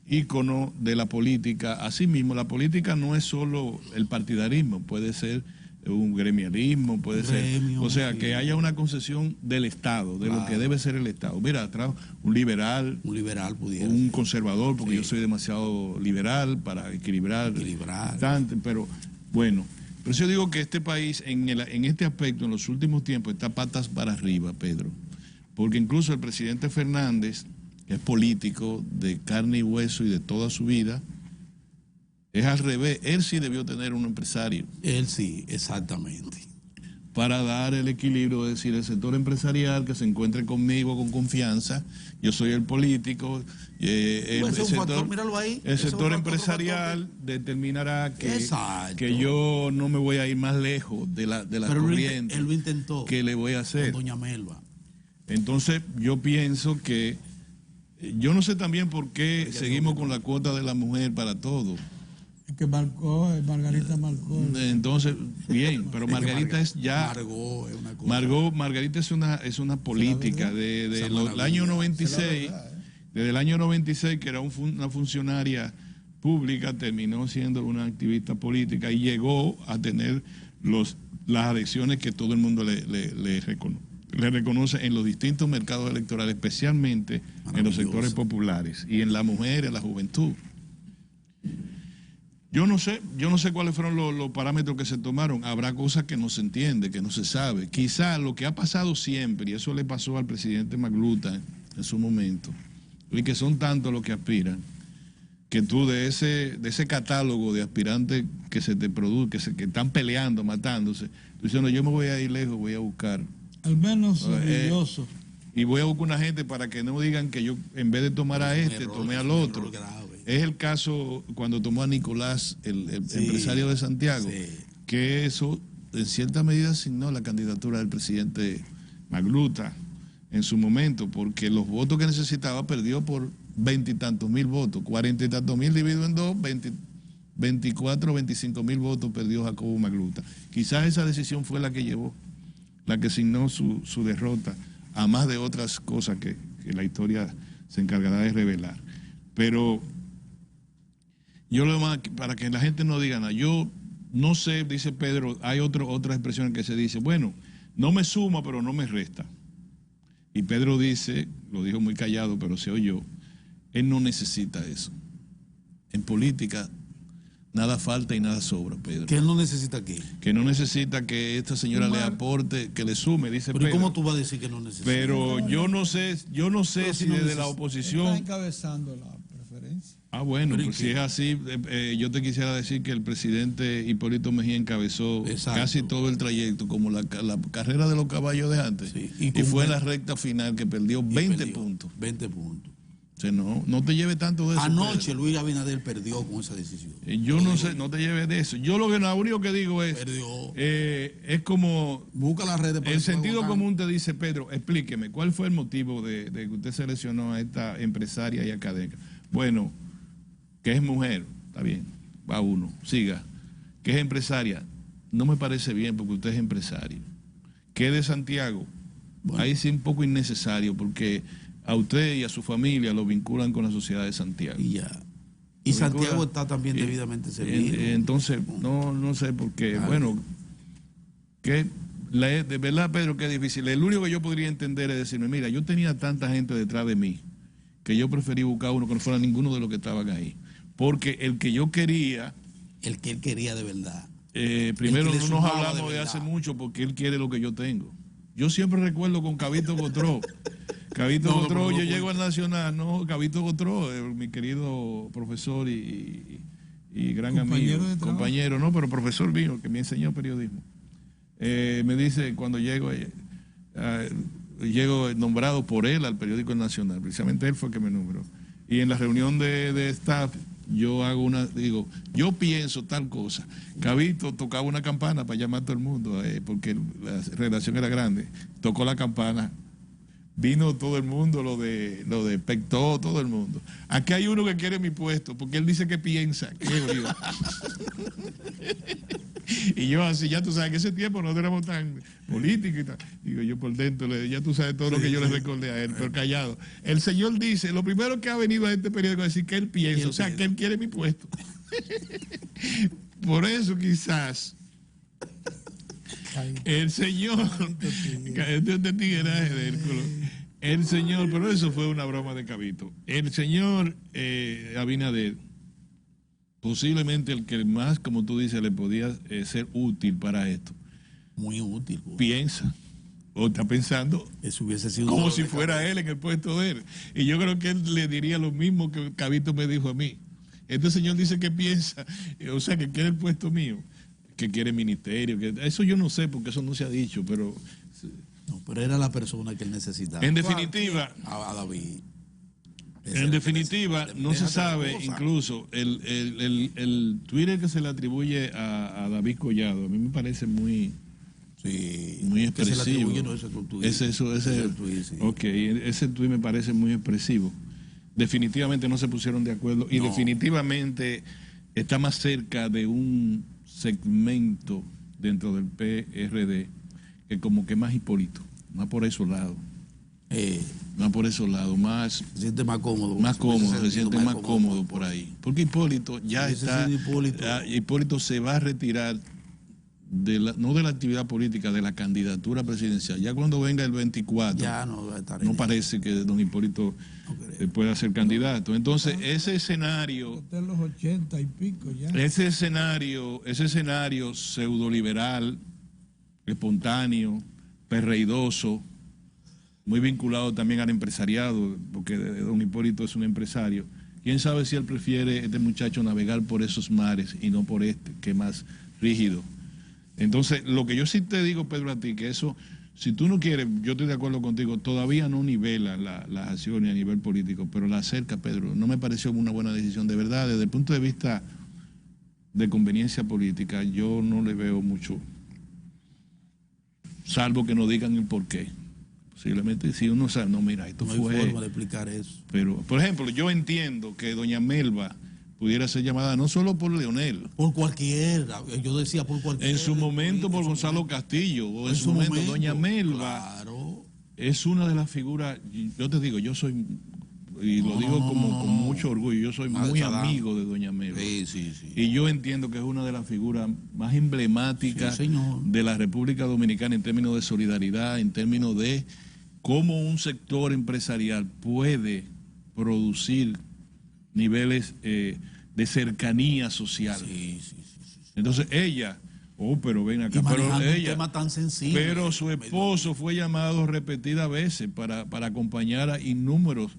ícono de la política. Asimismo, la política no es solo el partidarismo, puede ser un gremialismo, puede Gremio, ser, o sea, sí. que haya una concesión del Estado, de lo que debe ser el Estado. Mira, atrás un liberal, Un liberal pudiera un ser. conservador, porque Sí. yo soy demasiado liberal para equilibrar. Bastante, pero bueno. Por eso yo digo que este país, en este aspecto, en los últimos tiempos, está patas para arriba, Pedro. Porque incluso el presidente Fernández, que es político de carne y hueso y de toda su vida, es al revés. Él sí debió tener un empresario Él sí, exactamente. para dar el equilibrio, es decir, el sector empresarial que se encuentre conmigo con confianza, yo soy el político, Ese es un factor, míralo ahí. el Ese es sector otro empresarial determinará Exacto. que yo no me voy a ir más lejos de la Pero corriente él lo intentó que le voy a hacer. con doña Melba. Entonces yo pienso que, yo no sé también por qué seguimos con la cuota de la mujer para todo. Es que Margarita marcó. Entonces, bien, pero Margarita es ya... Margot es una cosa. Margarita es una política Esa del año maravilla. 96, desde el año 96, que era una funcionaria pública, terminó siendo una activista política y llegó a tener las adhesiones que todo el mundo le reconoce en los distintos mercados electorales, especialmente en los Maravilloso. sectores populares y en la mujer, en la juventud. Yo no sé cuáles fueron los parámetros que se tomaron. Habrá cosas que no se entiende, que no se sabe. Quizá lo que ha pasado siempre, y eso le pasó al presidente Magluta en su momento, y que son tantos los que aspiran, que tú de ese catálogo de aspirantes que se te produce, que están peleando, matándose, tú dices, no, yo me voy a ir lejos, voy a buscar. Al menos brilloso. Y voy a buscar una gente para que no digan que yo, en vez de tomar a este, tomé al otro. Es el caso cuando tomó a Nicolás, el empresario de Santiago, que eso en cierta medida asignó la candidatura del presidente Magluta en su momento, porque los votos que necesitaba perdió por 20 y tantos mil votos, 40 y tantos mil dividido en dos, 24 o 25 mil votos perdió Jacobo Magluta. Quizás esa decisión fue la que llevó, la que asignó su derrota, a más de otras cosas que la historia se encargará de revelar. Pero yo lo más, para que la gente no diga nada, yo no sé, dice Pedro, hay otra expresión que se dice, bueno, no me suma, pero no me resta. Y Pedro dice, lo dijo muy callado, pero se oyó, él no necesita eso. En política nada falta y nada sobra, Pedro. ¿Que él no necesita qué? Que no necesita que esta señora le aporte, que le sume, dice Pero ¿y Pedro. cómo tú vas a decir que no necesita? Pero yo no sé si no desde la Está oposición... encabezando la preferencia. Ah, bueno, Pero ¿y pues qué? si es así, yo te quisiera decir que el presidente Hipólito Mejía encabezó Exacto. casi todo el trayecto, como la carrera de los caballos de antes. Sí, y fue en la recta final que perdió 20 puntos. 20 puntos. O sea, no te lleve tanto de eso. Anoche Pedro. Luis Abinader perdió con esa decisión. Yo no sé, no te lleves de eso. Yo lo único que digo es, Perdió. es como Busca las redes para el que pueda sentido votar. común te dice, Pedro, explíqueme, ¿cuál fue el motivo de que usted seleccionó a esta empresaria y académica? Bueno, que es mujer, está bien, va uno, siga. que es empresaria, no me parece bien porque usted es empresario. Que de Santiago, bueno, ahí sí un poco innecesario porque a usted y a su familia lo vinculan con la sociedad de Santiago. Y ya. Y Santiago está también debidamente servido. Entonces, no sé por qué. Bueno, que de verdad, Pedro, que es difícil. El único que yo podría entender es decirme, mira, yo tenía tanta gente detrás de mí que yo preferí buscar uno que no fuera ninguno de los que estaban ahí. Porque el que yo quería... El que él quería de verdad. Primero no nos hablamos de hace mucho porque él quiere lo que yo tengo. Yo siempre recuerdo con Cabito Gotró. Cabito Gotró, yo llego al Nacional, Cabito Gotró, mi querido profesor y gran amigo, compañero, pero profesor mío, que me enseñó periodismo. Me dice, cuando llego nombrado por él al periódico El Nacional, precisamente él fue el que me nombró. Y en la reunión de staff, yo digo, yo pienso tal cosa. Cabito tocaba una campana para llamar a todo el mundo, porque la redacción era grande. Tocó la campana, vino todo el mundo, lo de Pectó, todo el mundo. Aquí hay uno que quiere mi puesto, porque él dice que piensa. Y yo así, ya tú sabes que ese tiempo no éramos tan políticos y tal. Digo, yo por dentro, ya tú sabes todo lo que yo le recordé a él, pero callado. El señor dice, lo primero que ha venido a este periódico es decir que él piensa, o sea, que él quiere mi puesto. Por eso quizás el señor, el señor, pero eso fue una broma de Cabito. El señor Abinader, posiblemente el que más, como tú dices, le podía ser útil para esto. Muy útil. Piensa, o está pensando, eso hubiese sido como si fuera él en el puesto de él. Y yo creo que él le diría lo mismo que Cabito me dijo a mí. Este señor dice que piensa, o sea, que quiere el puesto mío, que quiere ministerio. Eso yo no sé, porque eso no se ha dicho, pero... No, pero era la persona que él necesitaba. En definitiva... A David. En definitiva, no se sabe, incluso el Twitter que se le atribuye a David Collado, a mí me parece muy expresivo. Ese tweet me parece muy expresivo. Definitivamente no se pusieron de acuerdo y definitivamente está más cerca de un segmento dentro del PRD que como que más Hipólito, más por esos lados. Más por esos lados, se siente más cómodo. Se siente más cómodo por ahí. Porque Hipólito ya está. Hipólito se va a retirar no de la actividad política, de la candidatura presidencial. Ya cuando venga el 24, ya no va a estar. No parece que don Hipólito pueda ser candidato. Entonces, ese escenario. Los 80 y pico ya. Ese escenario pseudoliberal, espontáneo, perreidoso, muy vinculado también al empresariado, porque don Hipólito es un empresario. ¿Quién sabe si él prefiere, este muchacho, navegar por esos mares y no por este, que es más rígido? Entonces, lo que yo sí te digo, Pedro, a ti, que eso, si tú no quieres, yo estoy de acuerdo contigo, todavía no nivela las acciones a nivel político, pero la acerca, Pedro. No me pareció una buena decisión. De verdad, desde el punto de vista de conveniencia política, yo no le veo mucho, salvo que nos digan el porqué. Posiblemente si uno sabe, no, mira, esto fue... No hay forma de explicar eso. Pero, por ejemplo, yo entiendo que doña Melba pudiera ser llamada no solo por Leonel. Por cualquiera, yo decía por cualquiera. En su momento por Gonzalo Castillo, o en su momento doña Melba. Claro. Es una de las figuras, yo te digo, yo soy, y lo digo con mucho orgullo, yo soy muy amigo de doña Melba. Sí. Y yo entiendo que es una de las figuras más emblemáticas de la República Dominicana en términos de solidaridad, en términos de cómo un sector empresarial puede producir niveles de cercanía social. Sí. Entonces ella, pero ven acá, un tema tan sensible. Pero su esposo fue llamado repetidas veces para acompañar a innúmeros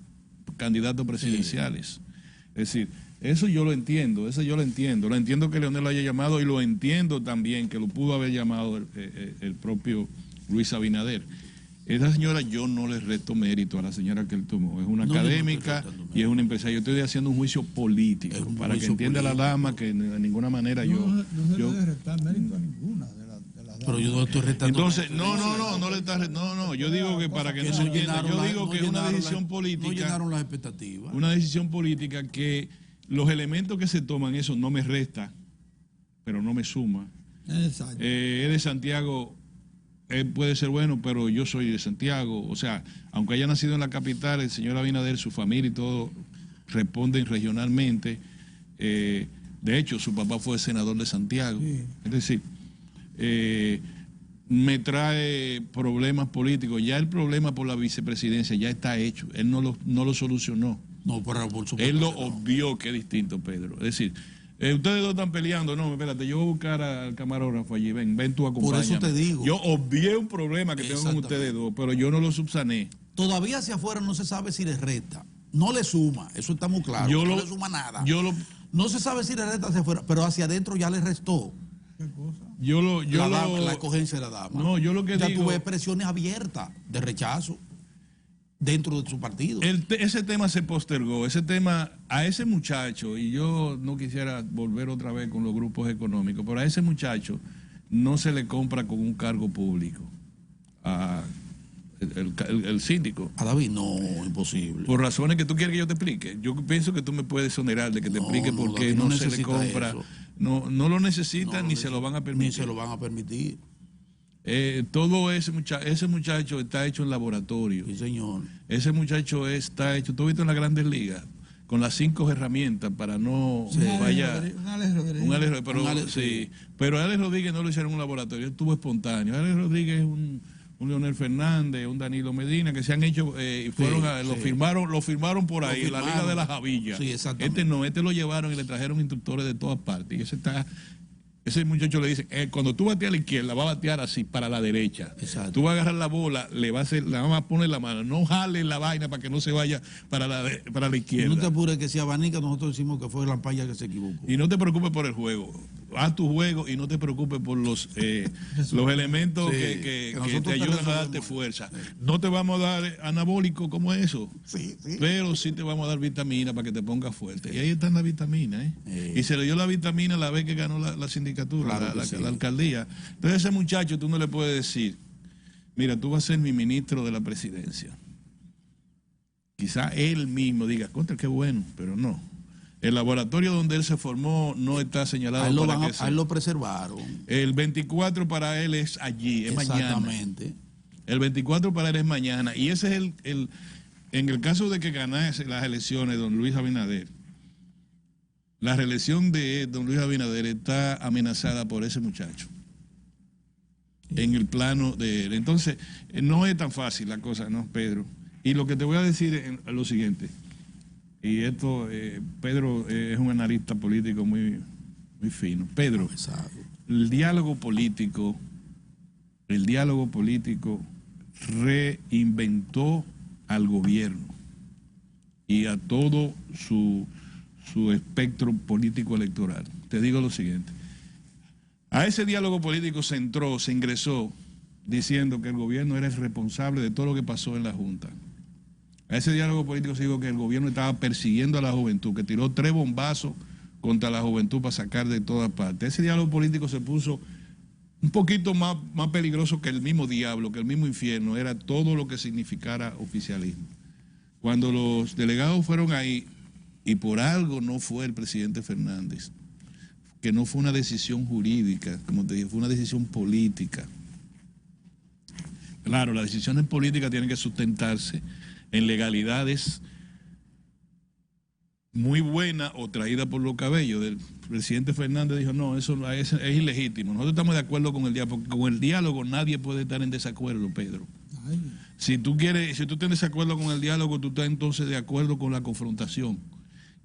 candidatos presidenciales. Es decir, eso yo lo entiendo, lo entiendo que Leonel lo haya llamado y lo entiendo también que lo pudo haber llamado el propio Luis Abinader. Esa señora, yo no le resto mérito a la señora que él tomó. Es una académica y es una empresaria. Yo estoy haciendo un juicio político para que entienda la dama que de ninguna manera no se debe restar mérito a ninguna de las pero yo no estoy restando. Entonces, yo digo que para que no se entienda, yo digo que es una decisión política. No llenaron las expectativas. Una decisión política que los elementos que se toman, eso no me resta pero no me suma. Exacto. Es de Santiago, puede ser bueno, pero yo soy de Santiago. O sea, aunque haya nacido en la capital, el señor Abinader, su familia y todo responden regionalmente. De hecho, su papá fue senador de Santiago. Sí. Es decir, me trae problemas políticos. Ya el problema por la vicepresidencia ya está hecho. Él no lo solucionó. No, pero por supuesto. Él lo que no. obvió, que es distinto, Pedro. Es decir, ustedes dos están peleando. No, espérate, yo voy a buscar al camarógrafo allí. Ven tú, acompáñame. Por eso te digo. Yo obvié un problema que tengo con ustedes dos, pero yo no lo subsané. Todavía hacia afuera no se sabe si le resta. No le suma, eso está muy claro. No le suma nada. No se sabe si le resta hacia afuera, pero hacia adentro ya le restó. ¿Qué cosa? La escogencia de la dama. No, yo lo que ya digo... tuve expresiones abiertas de rechazo dentro de su partido. Ese tema se postergó, ese tema, a ese muchacho, y yo no quisiera volver otra vez con los grupos económicos, pero a ese muchacho no se le compra con un cargo público. El síndico. A David, no, imposible. Por razones que tú quieres que yo te explique. Yo pienso que tú me puedes exonerar de que te explique por qué no se le compra. No lo necesita ni se lo van a permitir. Ni se lo van a permitir. Todo ese muchacho está hecho en laboratorio. Sí, señor. Ese muchacho está hecho, tú viste en las Grandes Ligas, con las 5 herramientas para no vaya... Un Alex Rodríguez. Pero a Alex Rodríguez no lo hicieron en un laboratorio, él estuvo espontáneo. Alex Rodríguez es un Leonel Fernández, un Danilo Medina, que se han hecho, y fueron lo firmaron por ahí, en la Liga de las Javillas. Sí, exactamente. Este lo llevaron y le trajeron instructores de todas partes. Y ese muchacho le dice, cuando tú bateas a la izquierda, va a batear así para la derecha. Exacto. Tú vas a agarrar la bola, le vas a poner la mano, no jale la vaina para que no se vaya para la izquierda. No te apures, que si abanica, nosotros decimos que fue la paya que se equivocó. Y no te preocupes por el juego. Haz tu juego y no te preocupes por los elementos que te ayudan a darte fuerza. No te vamos a dar anabólico como eso, pero sí te vamos a dar vitamina para que te pongas fuerte. Y ahí están las vitaminas. Y se le dio la vitamina la vez que ganó la sindicatura, Claro la alcaldía. Entonces ese muchacho tú no le puedes decir, mira, tú vas a ser mi ministro de la presidencia. Quizá él mismo diga, contra, qué bueno, pero no. El laboratorio donde él se formó no está señalado para que a él lo preservaron. El 24 para él es allí, es mañana. Exactamente. El 24 para él es mañana. Y ese es en el caso de que ganase las elecciones don Luis Abinader, la reelección de don Luis Abinader está amenazada por ese muchacho. En el plano de él. Entonces, no es tan fácil la cosa, ¿no, Pedro? Y lo que te voy a decir es lo siguiente. Y esto, Pedro es un analista político muy, muy fino. Pedro, el diálogo político reinventó al gobierno y a todo su espectro político electoral. Te digo lo siguiente. A ese diálogo político se ingresó diciendo que el gobierno era el responsable de todo lo que pasó en la Junta. A ese diálogo político se dijo que el gobierno estaba persiguiendo a la juventud, que tiró 3 bombazos contra la juventud para sacar de todas partes. Ese diálogo político se puso un poquito más peligroso que el mismo diablo, que el mismo infierno, era todo lo que significara oficialismo. Cuando los delegados fueron ahí, y por algo no fue el presidente Fernández, que no fue una decisión jurídica, como te dije, fue una decisión política. Claro, las decisiones políticas tienen que sustentarse en legalidades muy buenas o traídas por los cabellos. El presidente Fernández dijo, no, eso es ilegítimo. Nosotros estamos de acuerdo con el diálogo, porque con el diálogo nadie puede estar en desacuerdo, Pedro. Si tú estás en desacuerdo con el diálogo, tú estás entonces de acuerdo con la confrontación.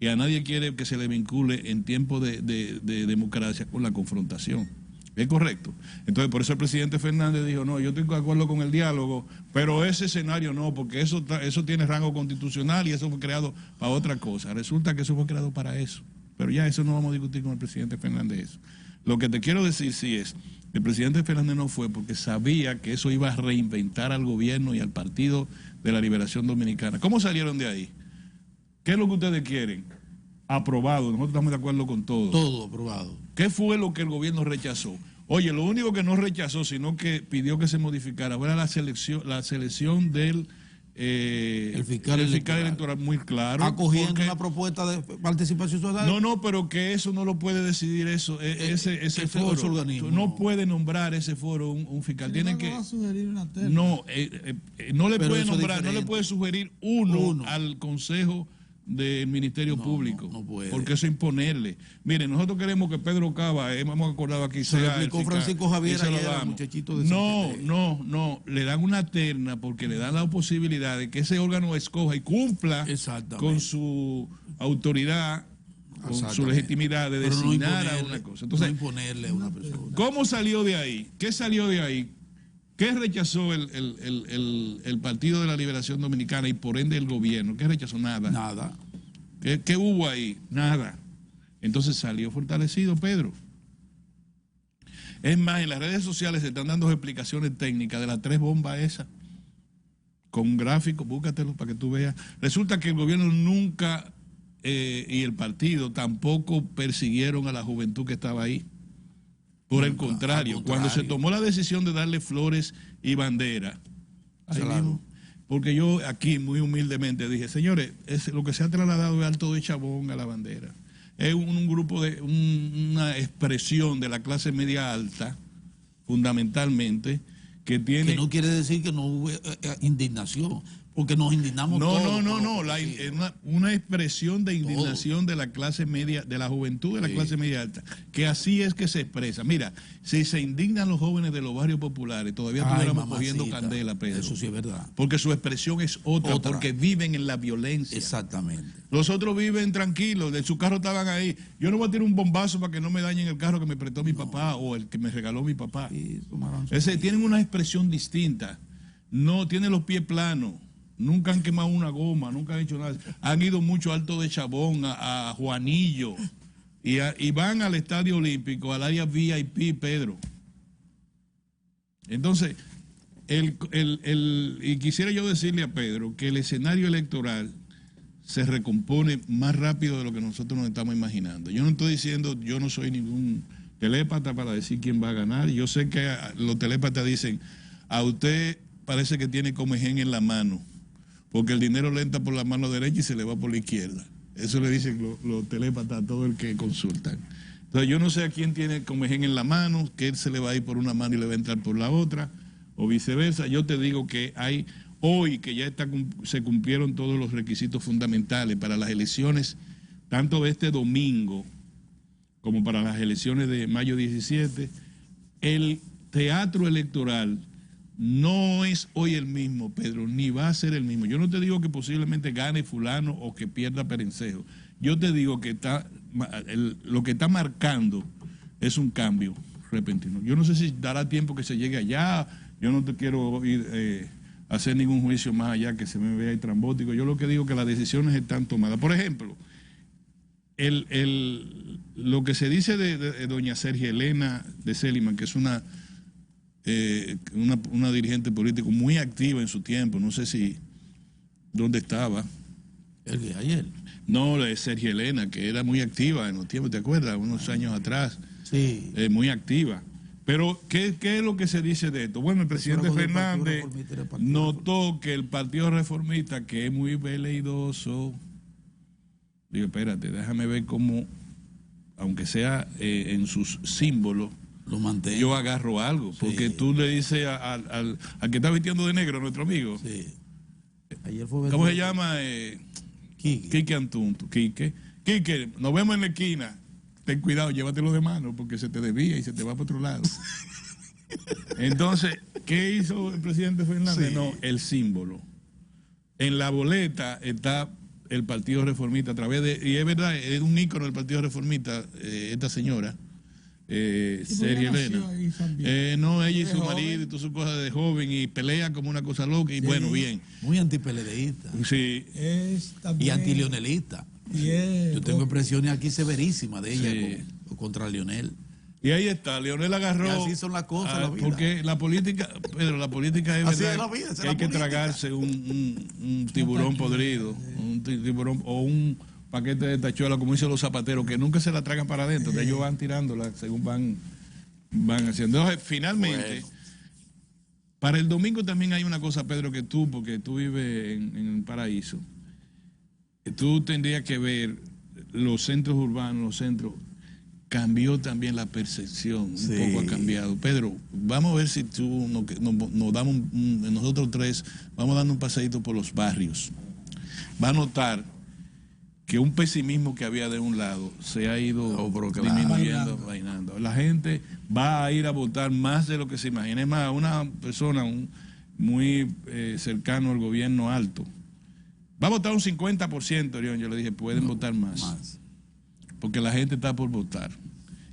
Y a nadie quiere que se le vincule en tiempo de democracia con la confrontación. ¿Es correcto? Entonces, por eso el presidente Fernández dijo, no, yo estoy de acuerdo con el diálogo, pero ese escenario no, porque eso tiene rango constitucional y eso fue creado para otra cosa. Resulta que eso fue creado para eso. Pero ya eso no vamos a discutir con el presidente Fernández eso. Lo que te quiero decir sí es, el presidente Fernández no fue porque sabía que eso iba a reinventar al gobierno y al Partido de la Liberación Dominicana. ¿Cómo salieron de ahí? ¿Qué es lo que ustedes quieren? Aprobado, nosotros estamos de acuerdo con todo. Todo aprobado. ¿Qué fue lo que el gobierno rechazó? Oye, lo único que no rechazó, sino que pidió que se modificara, fue la selección del el fiscal electoral muy claro. Acogiendo una propuesta de participación ciudadana. No, pero que eso no lo puede decidir ese foro. Ese organismo. No puede nombrar ese foro un fiscal. Tiene que. Va a sugerir una terna. No, no le Pero puede eso nombrar, es no le diferente. puede sugerir uno al Consejo del Ministerio Público, no puede. porque eso es imponerle. Miren, nosotros queremos que Pedro Cava, hemos acordado aquí, Se lo sea el explicó fiscal, Francisco Javier y se lo ayer al damos. muchachito de No, CNT. no, le dan una terna porque le dan la posibilidad de que ese órgano escoja y cumpla Exactamente. con su autoridad, con su Exactamente. legitimidad de Pero no designar a imponerle- una cosa. no Entonces, imponerle a una persona. ¿cómo salió de ahí? ¿Qué salió de ahí? ¿Qué rechazó el Partido de la Liberación Dominicana y por ende el gobierno? ¿Qué rechazó? Nada. Nada. ¿Qué hubo ahí? Nada. Entonces salió fortalecido Pedro. Es más, en las redes sociales se están dando explicaciones técnicas de las 3 bombas esas. Con un gráfico, búscatelo para que tú veas. Resulta que el gobierno nunca y el partido tampoco persiguieron a la juventud que estaba ahí. Por el contrario, cuando se tomó la decisión de darle flores y bandera, ahí Claro. mismo, porque yo aquí muy humildemente dije, señores, lo que se ha trasladado es alto de chabón a la bandera. Es un grupo una expresión de la clase media alta, fundamentalmente, que tiene... Que no quiere decir que no hubo indignación, porque nos indignamos todos. No, una expresión de indignación de la clase media, de la juventud de la clase media alta, que así es que se expresa. Mira, si se indignan los jóvenes de los barrios populares, todavía estuviéramos cogiendo candela, Pedro. Eso sí es verdad. Porque su expresión es otra, porque viven en la violencia. Exactamente. Los otros viven tranquilos, de su carro estaban ahí. Yo no voy a tirar un bombazo para que no me dañen el carro que me prestó mi papá o el que me regaló mi papá. Sí, tomaron su Tienen una expresión distinta. No tienen los pies planos. Nunca han quemado una goma, nunca han hecho nada. Han ido mucho a Alto de Chabón, a Juanillo, y van al Estadio Olímpico, al área VIP, Pedro. Entonces, y quisiera yo decirle a Pedro que el escenario electoral se recompone más rápido de lo que nosotros nos estamos imaginando. Yo no estoy diciendo, yo no soy ningún telépata para decir quién va a ganar. Yo sé que los telépatas dicen, a usted parece que tiene comején en la mano, porque el dinero le entra por la mano derecha y se le va por la izquierda. Eso le dicen los telépatas a todo el que consultan. Entonces yo no sé a quién tiene comején en la mano, que él se le va a ir por una mano y le va a entrar por la otra, o viceversa. Yo te digo que hay hoy que ya se cumplieron todos los requisitos fundamentales para las elecciones, tanto de este domingo como para las elecciones de mayo 17, el teatro electoral no es hoy el mismo, Pedro, ni va a ser el mismo. Yo no te digo que posiblemente gane fulano o que pierda Perencejo. Yo te digo que lo que está marcando es un cambio repentino. Yo no sé si dará tiempo que se llegue allá. Yo no te quiero ir a hacer ningún juicio más allá que se me vea ahí trambótico. Yo lo que digo es que las decisiones están tomadas. Por ejemplo, lo que se dice de doña Sergia Elena de Céliman, que es una dirigente política muy activa en su tiempo, no sé si dónde estaba. El de ayer. No, la de Sergia Elena, que era muy activa en los tiempos, ¿te acuerdas? Unos años atrás. Sí. Muy activa. Pero, ¿qué es lo que se dice de esto? Bueno, el presidente Fernández notó que el Partido Reformista, que es muy veleidoso, digo, espérate, déjame ver cómo, aunque sea en sus símbolos, lo mantengo. Yo agarro algo, porque tú le dices al que está vistiendo de negro, nuestro amigo. Sí. Ayer fue ¿Cómo se llama? Quique Antunto. Quique, nos vemos en la esquina. Ten cuidado, llévatelo de mano, porque se te desvía y se te va para otro lado. Entonces, ¿qué hizo el presidente Fernández? Sí. No, el símbolo. En la boleta está el Partido Reformista a través de, y es verdad, es un ícono del Partido Reformista, esta señora. Sergia Elena. No, ella y su marido y todas sus cosas de joven y pelea como una cosa loca y sí. Bueno, bien. Muy antipeledeísta. Sí. Y antilionelista. Yo tengo impresiones aquí severísimas de ella contra Lionel. Y ahí está, Lionel agarró. Y así son las cosas, la vida. Porque la política, Pedro, la política es así verdad es la vida, que hay que tragarse un tiburón podrido, un tiburón o un paquete de tachuela, como dicen los zapateros, que nunca se la tragan para adentro, que ellos van tirándola según van haciendo. Entonces, finalmente, Para el domingo también hay una cosa, Pedro, que tú, porque tú vives en el paraíso, que tú tendrías que ver los centros urbanos, los centros, cambió también la percepción, Sí. un poco ha cambiado. Pedro, vamos a ver si tú nos damos, nosotros tres, vamos dando un paseíto por los barrios. Va a notar que un pesimismo que había de un lado se ha ido disminuyendo, vainando. La gente va a ir a votar más de lo que se imagina. Es más, una persona muy cercano al gobierno alto va a votar un 50%, Orión. Yo le dije, pueden votar más. Porque la gente está por votar.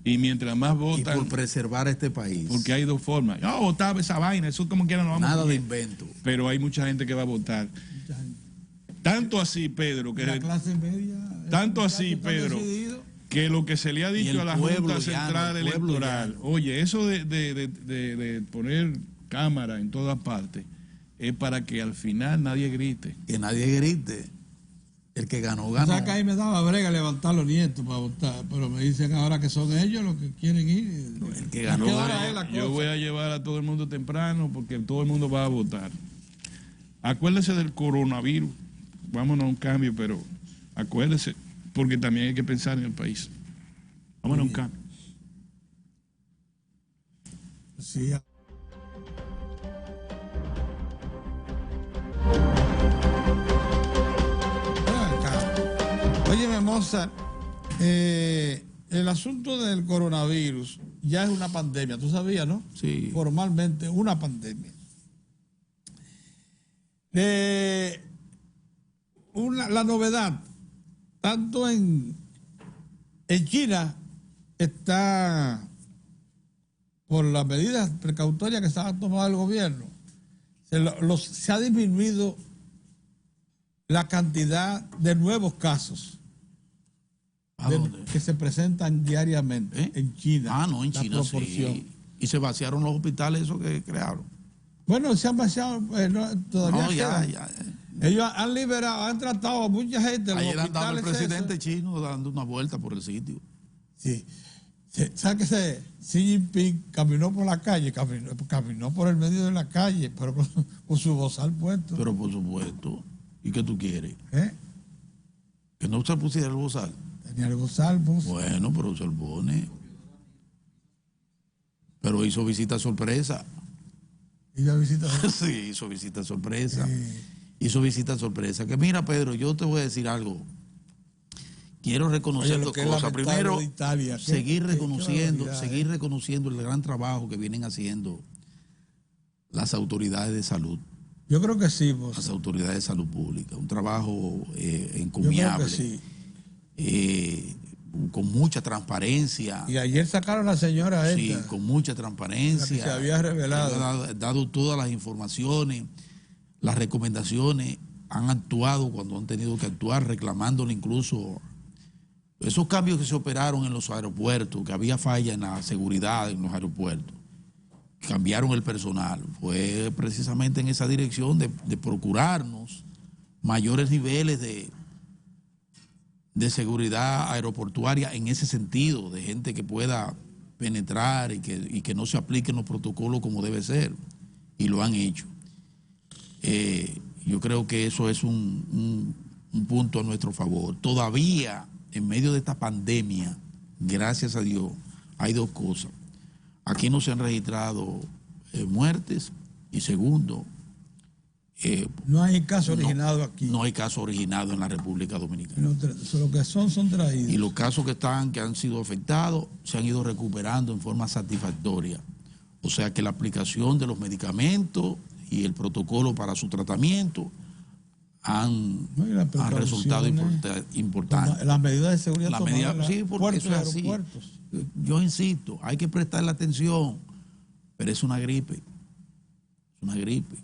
Y mientras más votan... Y por preservar este país. Porque hay dos formas. Yo votaba esa vaina, eso como quieran lo vamos a Nada de coger. invento. Pero hay mucha gente que va a votar. Tanto así, Pedro, que... La clase media... Tanto así, Pedro, que lo que se le ha dicho a la Junta Central Electoral, oye, eso de poner cámara en todas partes, es para que al final nadie grite. Que nadie grite. El que ganó, O ganó. sea, que ahí me daba brega levantar los nietos para votar, pero me dicen ahora que son ellos los que quieren ir. El que ganó, ¿A qué hora ganó. es la Yo cosa? voy a llevar a todo el mundo temprano porque todo el mundo va a votar. Acuérdese del coronavirus. Vámonos a un cambio, pero acuérdese, porque también hay que pensar en el país. Vámonos a un cambio. Sí. Óyeme, Mozart, el asunto del coronavirus ya es una pandemia, tú sabías, ¿no? Sí. Formalmente una pandemia. La novedad, tanto en China está, por las medidas precautorias que se han tomado el gobierno, se ha disminuido la cantidad de nuevos casos que se presentan diariamente en China. No, en China sí. Y se vaciaron los hospitales esos que crearon. Bueno, se han vaciado, todavía No, quedan. ya. Ellos han liberado, han tratado a mucha gente. Ayer los andaba el hospitales presidente esos. chino dando una vuelta por el sitio. Sí. ¿Sabes que Xi Jinping caminó por la calle? Caminó por el medio de la calle, pero con su bozal puesto. Pero por supuesto. ¿Y qué tú quieres? ¿Eh? Que no se pusiera el bozal. Tenía el bozal, pues. Bueno, pero se lo pone. Pero hizo visita sorpresa. Y la visita. Sí, hizo visita sorpresa. Hizo visita sorpresa. Que mira, Pedro, yo te voy a decir algo. Quiero reconocer Oye, dos que es cosas. lamentable Primero, de Italia. seguir reconociendo barbaridad, el gran trabajo que vienen haciendo las autoridades de salud. Yo creo que sí, vos. Las autoridades de salud pública. Un trabajo Yo creo encomiable. que sí. Con mucha transparencia. Y ayer sacaron a la señora Sí, esta. con mucha transparencia. La que se había revelado. Han dado todas las informaciones, las recomendaciones, han actuado cuando han tenido que actuar, reclamándole incluso esos cambios que se operaron en los aeropuertos, que había falla en la seguridad en los aeropuertos. Cambiaron el personal. Fue precisamente en esa dirección de procurarnos mayores niveles de seguridad aeroportuaria en ese sentido, de gente que pueda penetrar y que no se apliquen los protocolos como debe ser. Y lo han hecho. Yo creo que eso es un punto a nuestro favor. Todavía, en medio de esta pandemia, gracias a Dios, hay dos cosas. Aquí no se han registrado muertes y segundo, No hay caso originado aquí. no hay caso originado en la República Dominicana. Lo que son traídos. Y los casos que han sido afectados se han ido recuperando en forma satisfactoria. O sea que la aplicación de los medicamentos y el protocolo para su tratamiento han resultado importantes. Las medidas de seguridad Sí, porque eso es así. aeropuertos. Yo insisto, hay que prestarle atención, pero es una gripe. Es una gripe.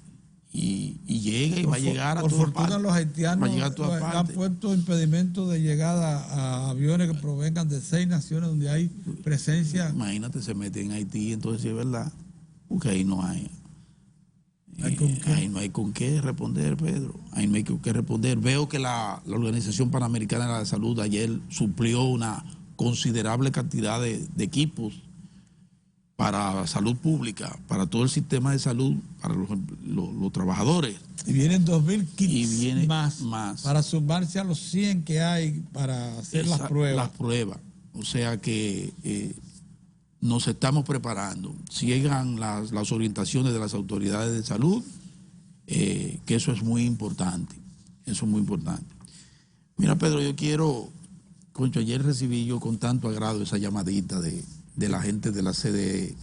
Y llega y va a llegar a todas partes. Por fortuna los haitianos han puesto impedimentos de llegada a aviones que provengan de 6 naciones donde hay presencia. Imagínate, se meten en Haití, entonces sí es verdad. Porque ahí no hay. Ahí no hay con qué responder, Pedro. Ahí no hay con qué responder. Veo que la Organización Panamericana de la Salud ayer suplió una considerable cantidad de equipos para salud pública, para todo el sistema de salud, para los trabajadores. Y vienen 2.000 kits Y viene más para sumarse a los 100 que hay para hacer las pruebas. Las pruebas. O sea que nos estamos preparando. Sigan las orientaciones de las autoridades de salud, que eso es muy importante. Eso es muy importante. Mira, Pedro, yo quiero... Concho, ayer recibí yo con tanto agrado esa llamadita de la gente de la CDE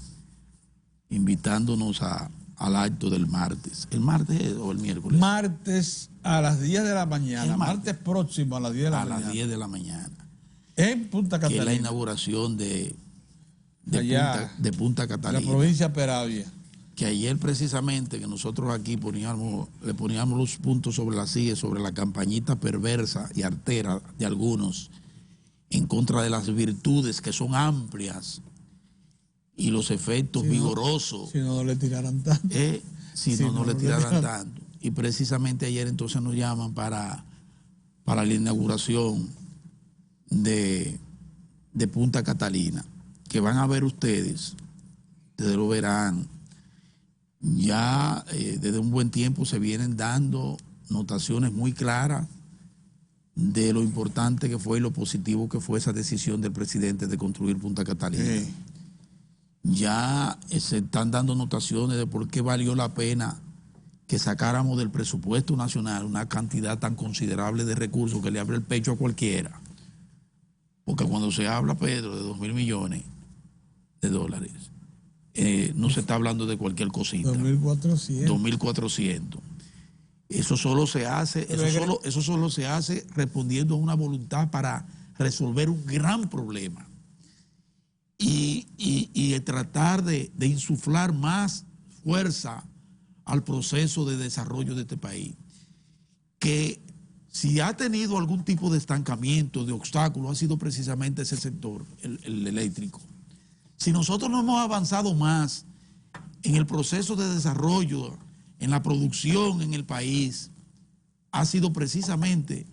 invitándonos al acto del martes. ¿El martes o el miércoles? Martes a las 10 de la mañana. Martes próximo a las 10 de la mañana. A las 10 de la mañana. En Punta Catalina. Que es la inauguración de Punta Catalina. La provincia de Peravia. Que ayer precisamente, que nosotros aquí le poníamos los puntos sobre la silla, sobre la campañita perversa y artera de algunos, en contra de las virtudes que son amplias y los efectos vigorosos. Si no le tiraran tanto. Si no le tiraran tanto. Y precisamente ayer entonces nos llaman para la inauguración de Punta Catalina, que van a ver ustedes, ustedes lo verán, ya desde un buen tiempo se vienen dando notaciones muy claras de lo importante que fue y lo positivo que fue esa decisión del presidente de construir Punta Catalina. Ya se están dando notaciones de por qué valió la pena que sacáramos del presupuesto nacional una cantidad tan considerable de recursos que le abre el pecho a cualquiera. Porque cuando se habla, Pedro, de 2.000 millones de dólares, no se está hablando de cualquier cosita. 2.400. 2.400. Eso solo se hace, eso solo se hace respondiendo a una voluntad para resolver un gran problema y tratar de insuflar más fuerza al proceso de desarrollo de este país. Que si ha tenido algún tipo de estancamiento, de obstáculo, ha sido precisamente ese sector, el eléctrico. Si nosotros no hemos avanzado más en el proceso de desarrollo, en la producción en el país, ha sido precisamente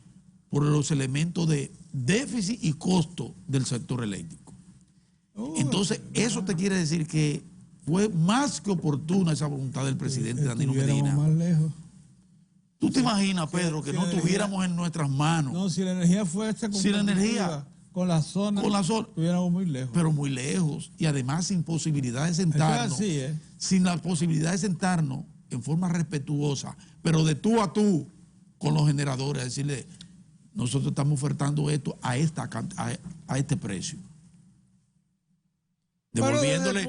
por los elementos de déficit y costo del sector eléctrico. Entonces, eso te quiere decir que fue más que oportuna esa voluntad del presidente Danilo Medina. Más lejos. ¿Tú te imaginas, Pedro, que no tuviéramos en nuestras manos? No, si la energía fuese si la energía con la zona, estuviéramos muy lejos. Pero muy lejos, y además sin posibilidad de sentarnos. Así, sin la posibilidad de sentarnos en forma respetuosa, pero de tú a tú con los generadores, a decirle, nosotros estamos ofertando esto a este precio. Devolviéndole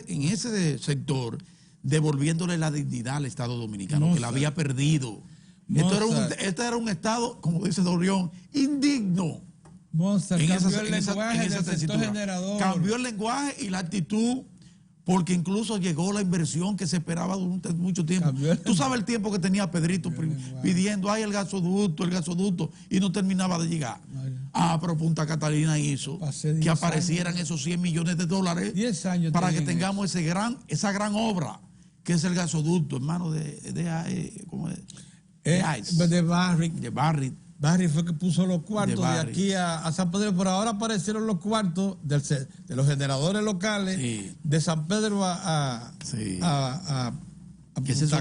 en ese sector, devolviéndole la dignidad al Estado Dominicano, que la había perdido. Esto era un Estado, como dice Dorión, indigno. Cambió el lenguaje y la actitud, porque incluso llegó la inversión que se esperaba durante mucho tiempo. Tú sabes el tiempo que tenía Pedrito pidiendo, el gasoducto, y no terminaba de llegar. Pero Punta Catalina hizo que aparecieran esos 100 millones de dólares 10 años para que tengamos esa gran obra, que es el gasoducto, hermano, de Barrick. Barry fue que puso los cuartos de aquí a San Pedro. Por ahora aparecieron los cuartos de los generadores locales de San Pedro a que esa es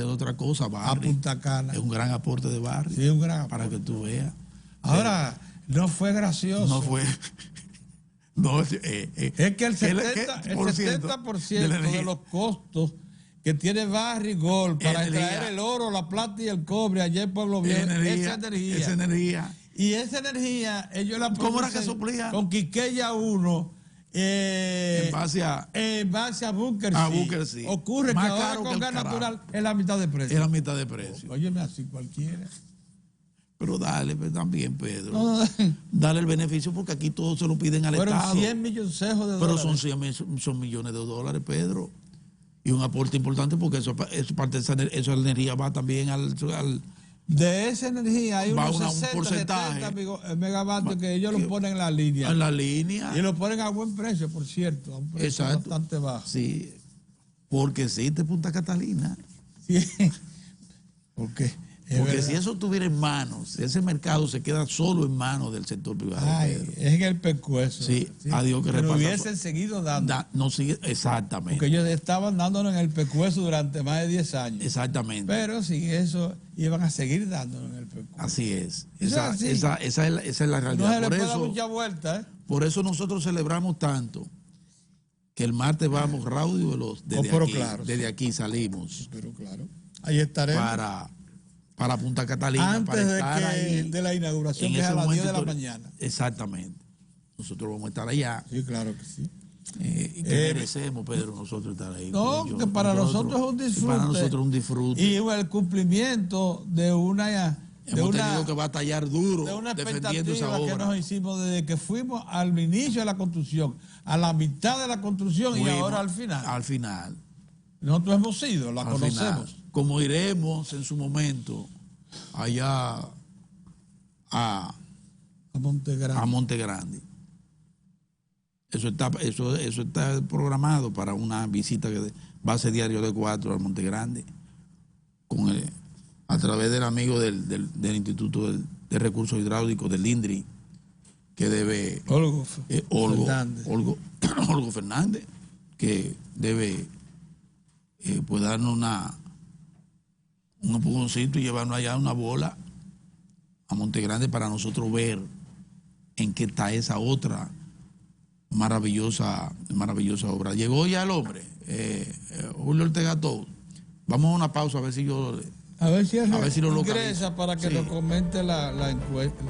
otra cosa, Barry. A Punta Cana. Es un gran aporte de Barry. Sí, un gran aporte. Para que tú veas. Ahora, no fue gracioso. No fue. Es que el 70% de los costos que tiene Barry Gold para extraer el oro, la plata y el cobre allá en Pueblo Viejo, esa energía. Y esa energía, ellos la producen. ¿Cómo era que suplían? Con Quiqueya 1. En base a Bunker C. Ocurre más que ahora con gas natural es la mitad de precio. Es la mitad de precio. Óyeme, así cualquiera. Pero dale también, Pedro. Dale el beneficio, porque aquí todo se lo piden al Estado. Fueron 100 millones de dólares. Pero son millones de dólares, Pedro. Y un aporte importante, porque eso parte de esa energía va también de esa energía hay unos 60 megavatios que ellos lo ponen en la línea. En la línea. Y lo ponen a buen precio, por cierto. A un precio bastante bajo. Sí, porque existe Punta Catalina. Sí, porque Porque verdad. si eso estuviera en manos, ese mercado se queda solo en manos del sector privado. Ay, Pedro. es en el pescuezo. Sí, adiós que pero repasa. hubiesen seguido dando. No sigue, exactamente. Porque ellos estaban dándonos en el pescuezo durante más de 10 años. Exactamente. Pero sin eso iban a seguir dándonos en el pescuezo. Así es. Eso es así. Esa es la No realidad. se le puede dar mucha vuelta, ¿eh? Por eso nosotros celebramos tanto que el martes vamos raudo y veloz. Desde aquí salimos Pero claro, ahí estaremos. para Punta Catalina. Antes para estar ahí, de la inauguración, en que es ese a las 10 de la momento mañana. Exactamente. Nosotros vamos a estar allá. Sí, claro que sí. Y que merecemos, Pedro, nosotros estar ahí. No, que para nosotros es un disfrute. Para nosotros es un disfrute. Y el cumplimiento de una... Hemos tenido que batallar duro de una defendiendo esa expectativa que obra. nos hicimos desde que fuimos al inicio de la construcción, a la mitad de la construcción y ahora al final. Al final. Nosotros hemos ido, la Al conocemos. final. Como iremos en su momento allá a Monte Grande. Eso está programado para una visita que va a ser diario de 4 al Monte Grande a través del amigo del Instituto de Recursos Hidráulicos del INDRI, que debe Olgo Fernández, que debe pues darnos un empujoncito y llevarnos allá una bola a Monte Grande para nosotros ver en qué está esa otra maravillosa obra. Llegó ya el hombre, Julio Ortega Todo. Vamos a una pausa a ver si yo... A ver si él lo localizo. ingresa para que nos comente la encuesta.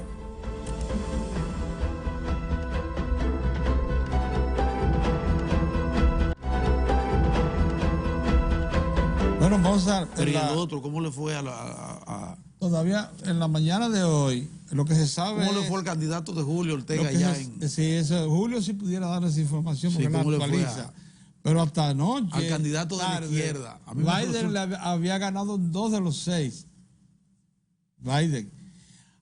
Bueno, vamos a... Pero ¿y el otro? ¿Cómo le fue a Todavía en la mañana de hoy, lo que se sabe... ¿Cómo le fue al candidato de Julio Ortega allá Sí, Julio sí pudiera dar esa información porque la actualiza. Pero hasta anoche... Al candidato de la izquierda. Biden le había ganado 2 de los 6. Biden.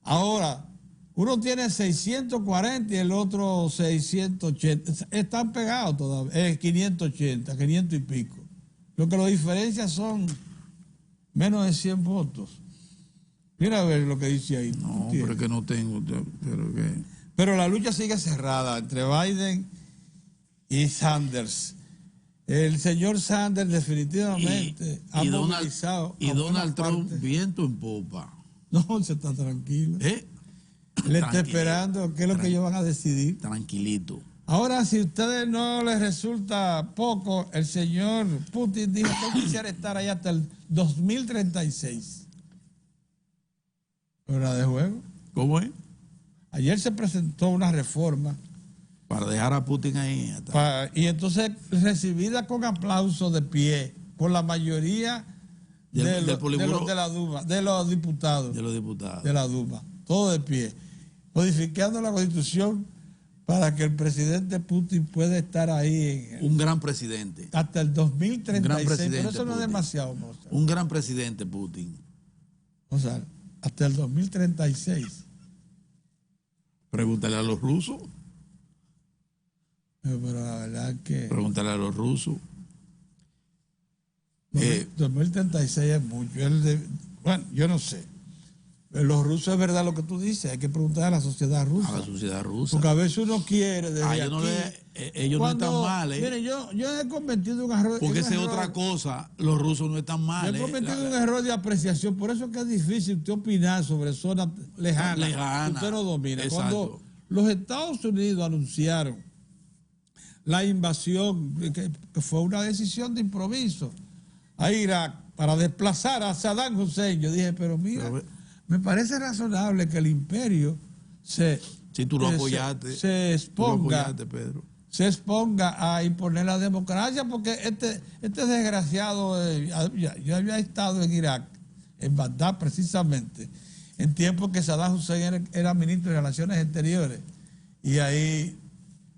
Ahora, uno tiene 640 y el otro 680. Están pegados todavía. 580, 500 y pico. Lo que lo diferencia son menos de 100 votos. Mira a ver lo que dice ahí. No, pero es que no tengo. Pero la lucha sigue cerrada entre Biden y Sanders. El señor Sanders definitivamente ha movilizado. Y Donald Trump, viento en popa. No, se está tranquilo. Él está esperando qué es lo que ellos van a decidir. Tranquilito. Ahora, si a ustedes no les resulta poco, el señor Putin dijo que él quisiera estar ahí hasta el 2036. ¿Hora de juego? ¿Cómo es? Ayer se presentó una reforma. Para dejar a Putin ahí. Y entonces recibida con aplauso de pie por la mayoría de la Duma, de los diputados. De los diputados. De la Duma. Todo de pie. Modificando la Constitución para que el presidente Putin pueda estar ahí. Un gran presidente. Hasta el 2036. Un gran presidente, pero eso no es Putin. demasiado, Mozart. Un gran presidente, Putin. O sea, hasta el 2036. Pregúntale a los rusos. Pero la verdad que... Pregúntale a los rusos. 2036 es mucho. Bueno, yo no sé. Los rusos es verdad lo que tú dices. Hay que preguntar a la sociedad rusa. A la sociedad rusa. Porque a veces uno quiere desde ellos aquí, no están mal. Miren, yo he cometido un error. Porque esa es otra cosa. Los rusos no están mal. Yo he cometido un error de apreciación. Por eso es que es difícil usted opinar sobre zonas lejanas. Que usted no domina. Exacto. Cuando los Estados Unidos anunciaron la invasión, que fue una decisión de improviso, a Irak para desplazar a Saddam Hussein, yo dije, pero mira, me parece razonable que el imperio se exponga a imponer la democracia, porque este desgraciado yo había estado en Irak, en Bagdad precisamente, en tiempos que Saddam Hussein era ministro de Relaciones Exteriores, y ahí...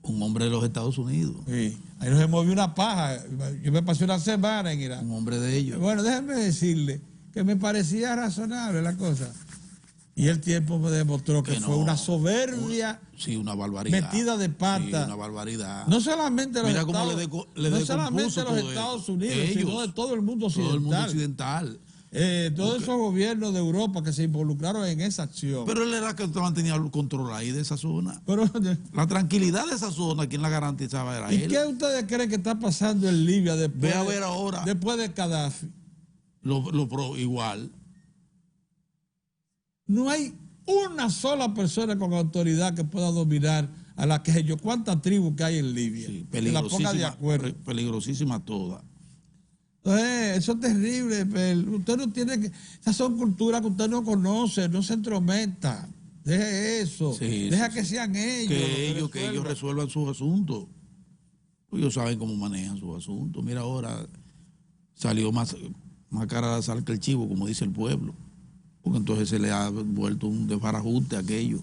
Un hombre de los Estados Unidos. Sí, ahí no se movió una paja. Yo me pasé una semana en Irak. Un hombre de ellos. Bueno, déjenme decirle que me parecía razonable la cosa. Y el tiempo me demostró que fue una soberbia. Sí, una barbaridad. Metida de pata. Sí, una barbaridad. No solamente los Estados Unidos, sino de todo el mundo occidental. Todo el mundo occidental. Todos esos gobiernos de Europa que se involucraron en esa acción. Pero él era que mantenía el control ahí de esa zona. Pero, La tranquilidad de esa zona, quien la garantizaba era ¿y él. qué ustedes creen que está pasando en Libia después, Ve a ver ahora. después de Gaddafi? Igual. No hay una sola persona con autoridad que pueda dominar a la que yo. ¿Cuántas tribus que hay en Libia? Sí, que la ponga de acuerdo. peligrosísima toda. Entonces, eso es terrible. Pero usted no tiene que. Esas son culturas que usted no conoce, no se entrometa. Deje eso. Sí, Deja sí, que sí. sean ellos. Que ellos resuelvan sus asuntos. Ellos saben cómo manejan sus asuntos. Mira, ahora salió más cara la sal que el chivo, como dice el pueblo. Porque entonces se le ha vuelto un desbarajuste a aquello.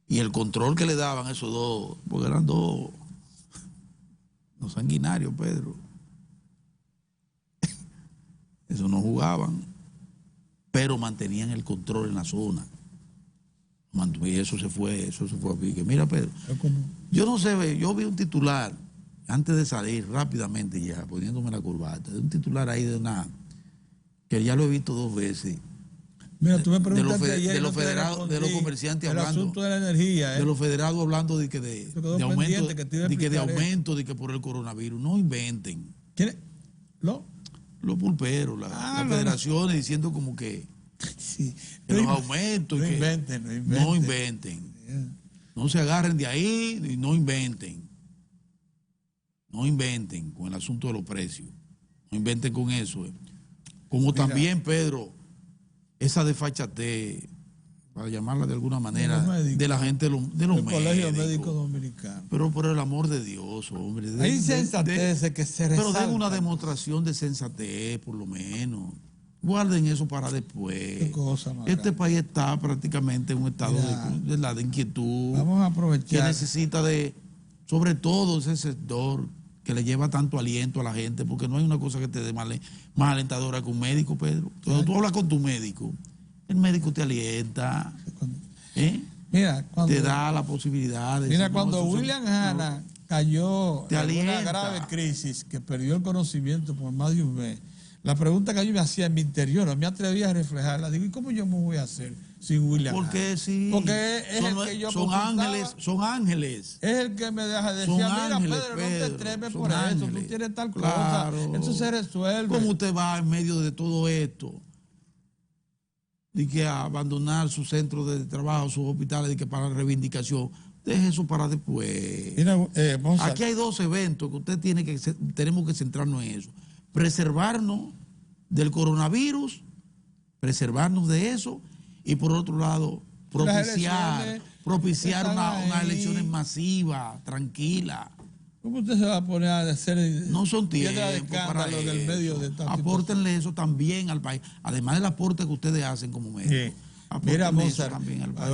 Y el control que le daban esos dos, porque eran dos sanguinarios, Pedro. Eso no jugaban, pero mantenían el control en la zona. Y eso se fue a pique. Mira, Pedro, yo no sé, yo vi un titular, antes de salir rápidamente ya, poniéndome la corbata, de un titular ahí de una, que ya lo he visto 2 veces. Mira, tú me preguntaste ayer, de los federados, de los comerciantes hablando. El asunto de la energía. De los federados hablando de aumento, de que por el coronavirus. No inventen. ¿Quién? ¿Lo? Los pulperos, las federaciones diciendo como que, sí, que los aumentos. No inventen. No se agarren de ahí y no inventen. No inventen con el asunto de los precios. No inventen con eso. Como mira, también, Pedro, esa desfachatez, para llamarla de alguna manera, de la gente de los médicos. Colegio Médico Dominicano. Pero por el amor de Dios, hombre. Hay sensatez que se resalta. Pero den una demostración de sensatez, por lo menos. Guarden eso para después. Qué cosa, este país está prácticamente en un estado de inquietud. Vamos a aprovechar. Que necesita de, sobre todo ese sector que le lleva tanto aliento a la gente, porque no hay una cosa que te dé más alentadora que un médico, Pedro. Cuando tú hablas con tu médico, el médico te alienta, mira, te da la posibilidad de... Mira, cuando William Hanna cayó en una alienta. grave crisis, que perdió el conocimiento por más de un mes, la pregunta que yo me hacía en mi interior, no me atrevía a reflejarla, digo, ¿y cómo yo me voy a hacer sin William Hanna? Porque sí, porque es el que yo son ángeles. Es el que me deja decir, mira, Pedro, no te estremes por eso, tú tienes tal cosa, eso se resuelve. ¿Cómo usted va en medio de todo esto? De que abandonar su centro de trabajo, sus hospitales, de que para la reivindicación, deje eso para después. Mira, aquí hay 2 eventos que usted tenemos que centrarnos en eso. Preservarnos del coronavirus, preservarnos de eso, y por otro lado, propiciar unas elecciones masivas, tranquilas. ¿Cómo usted se va a poner a hacer? No son tiempos para eso. Del medio de apórtenle eso también al país, además del aporte que ustedes hacen como médicos. Mira, Mozart,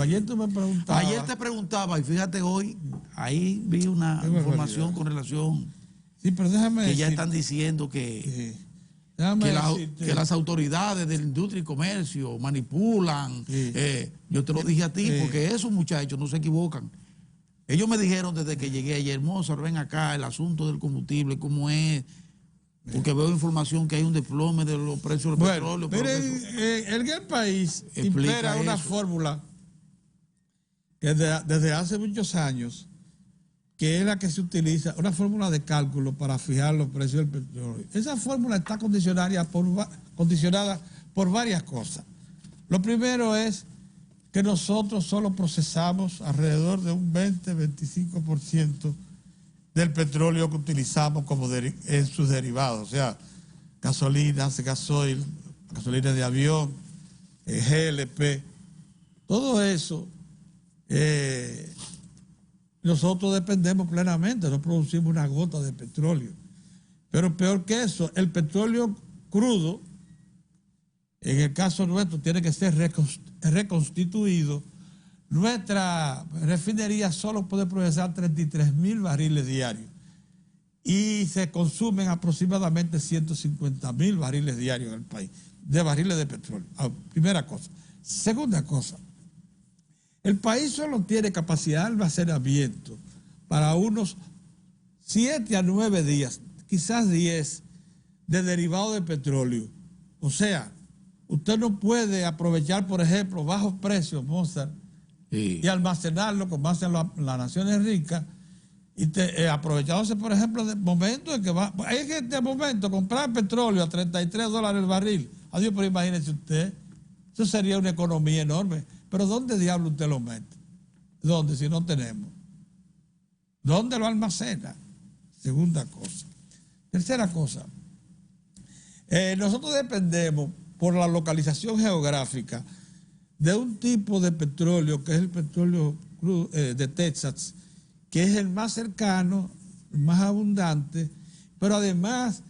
ayer tú me preguntabas. Ayer te preguntaba, y fíjate hoy, ahí vi una información con relación. Sí, pero déjame que decir, ya están diciendo que las autoridades de la industria y comercio manipulan. Yo te lo dije a ti, porque esos muchachos no se equivocan. Ellos me dijeron desde que llegué ayer, Mozart, ven acá, el asunto del combustible, cómo es, porque veo información que hay un desplome de los precios del petróleo. Miren, el país impera una fórmula que desde hace muchos años, que es la que se utiliza, una fórmula de cálculo para fijar los precios del petróleo. Esa fórmula está condicionada por varias cosas. Lo primero es que nosotros solo procesamos alrededor de un 20-25% del petróleo que utilizamos en sus derivados, o sea, gasolinas, gasoil, gasolina de avión, GLP, todo eso. Nosotros dependemos plenamente, no producimos una gota de petróleo. Pero peor que eso, el petróleo crudo, en el caso nuestro, tiene que ser reconstituido. Nuestra refinería solo puede procesar 33,000 barriles diarios y se consumen aproximadamente 150,000 barriles diarios en el país, de barriles de petróleo. Primera cosa. Segunda cosa. El país solo tiene capacidad de almacenamiento para unos 7 a 9 días, quizás 10, de derivado de petróleo. O sea, usted no puede aprovechar, por ejemplo, bajos precios, Mozart, Sí. y almacenarlo como hacen las naciones ricas, y aprovechándose, por ejemplo, del momento en que va. Hay que en este momento comprar petróleo a $33 el barril. Adiós, pero imagínese usted, eso sería una economía enorme. Pero ¿dónde diablo usted lo mete? ¿Dónde? Si no tenemos. ¿Dónde lo almacena? Segunda cosa. Tercera cosa. Nosotros dependemos, por la localización geográfica, de un tipo de petróleo que es el petróleo crudo, de Texas, que es el más cercano, el más abundante, pero además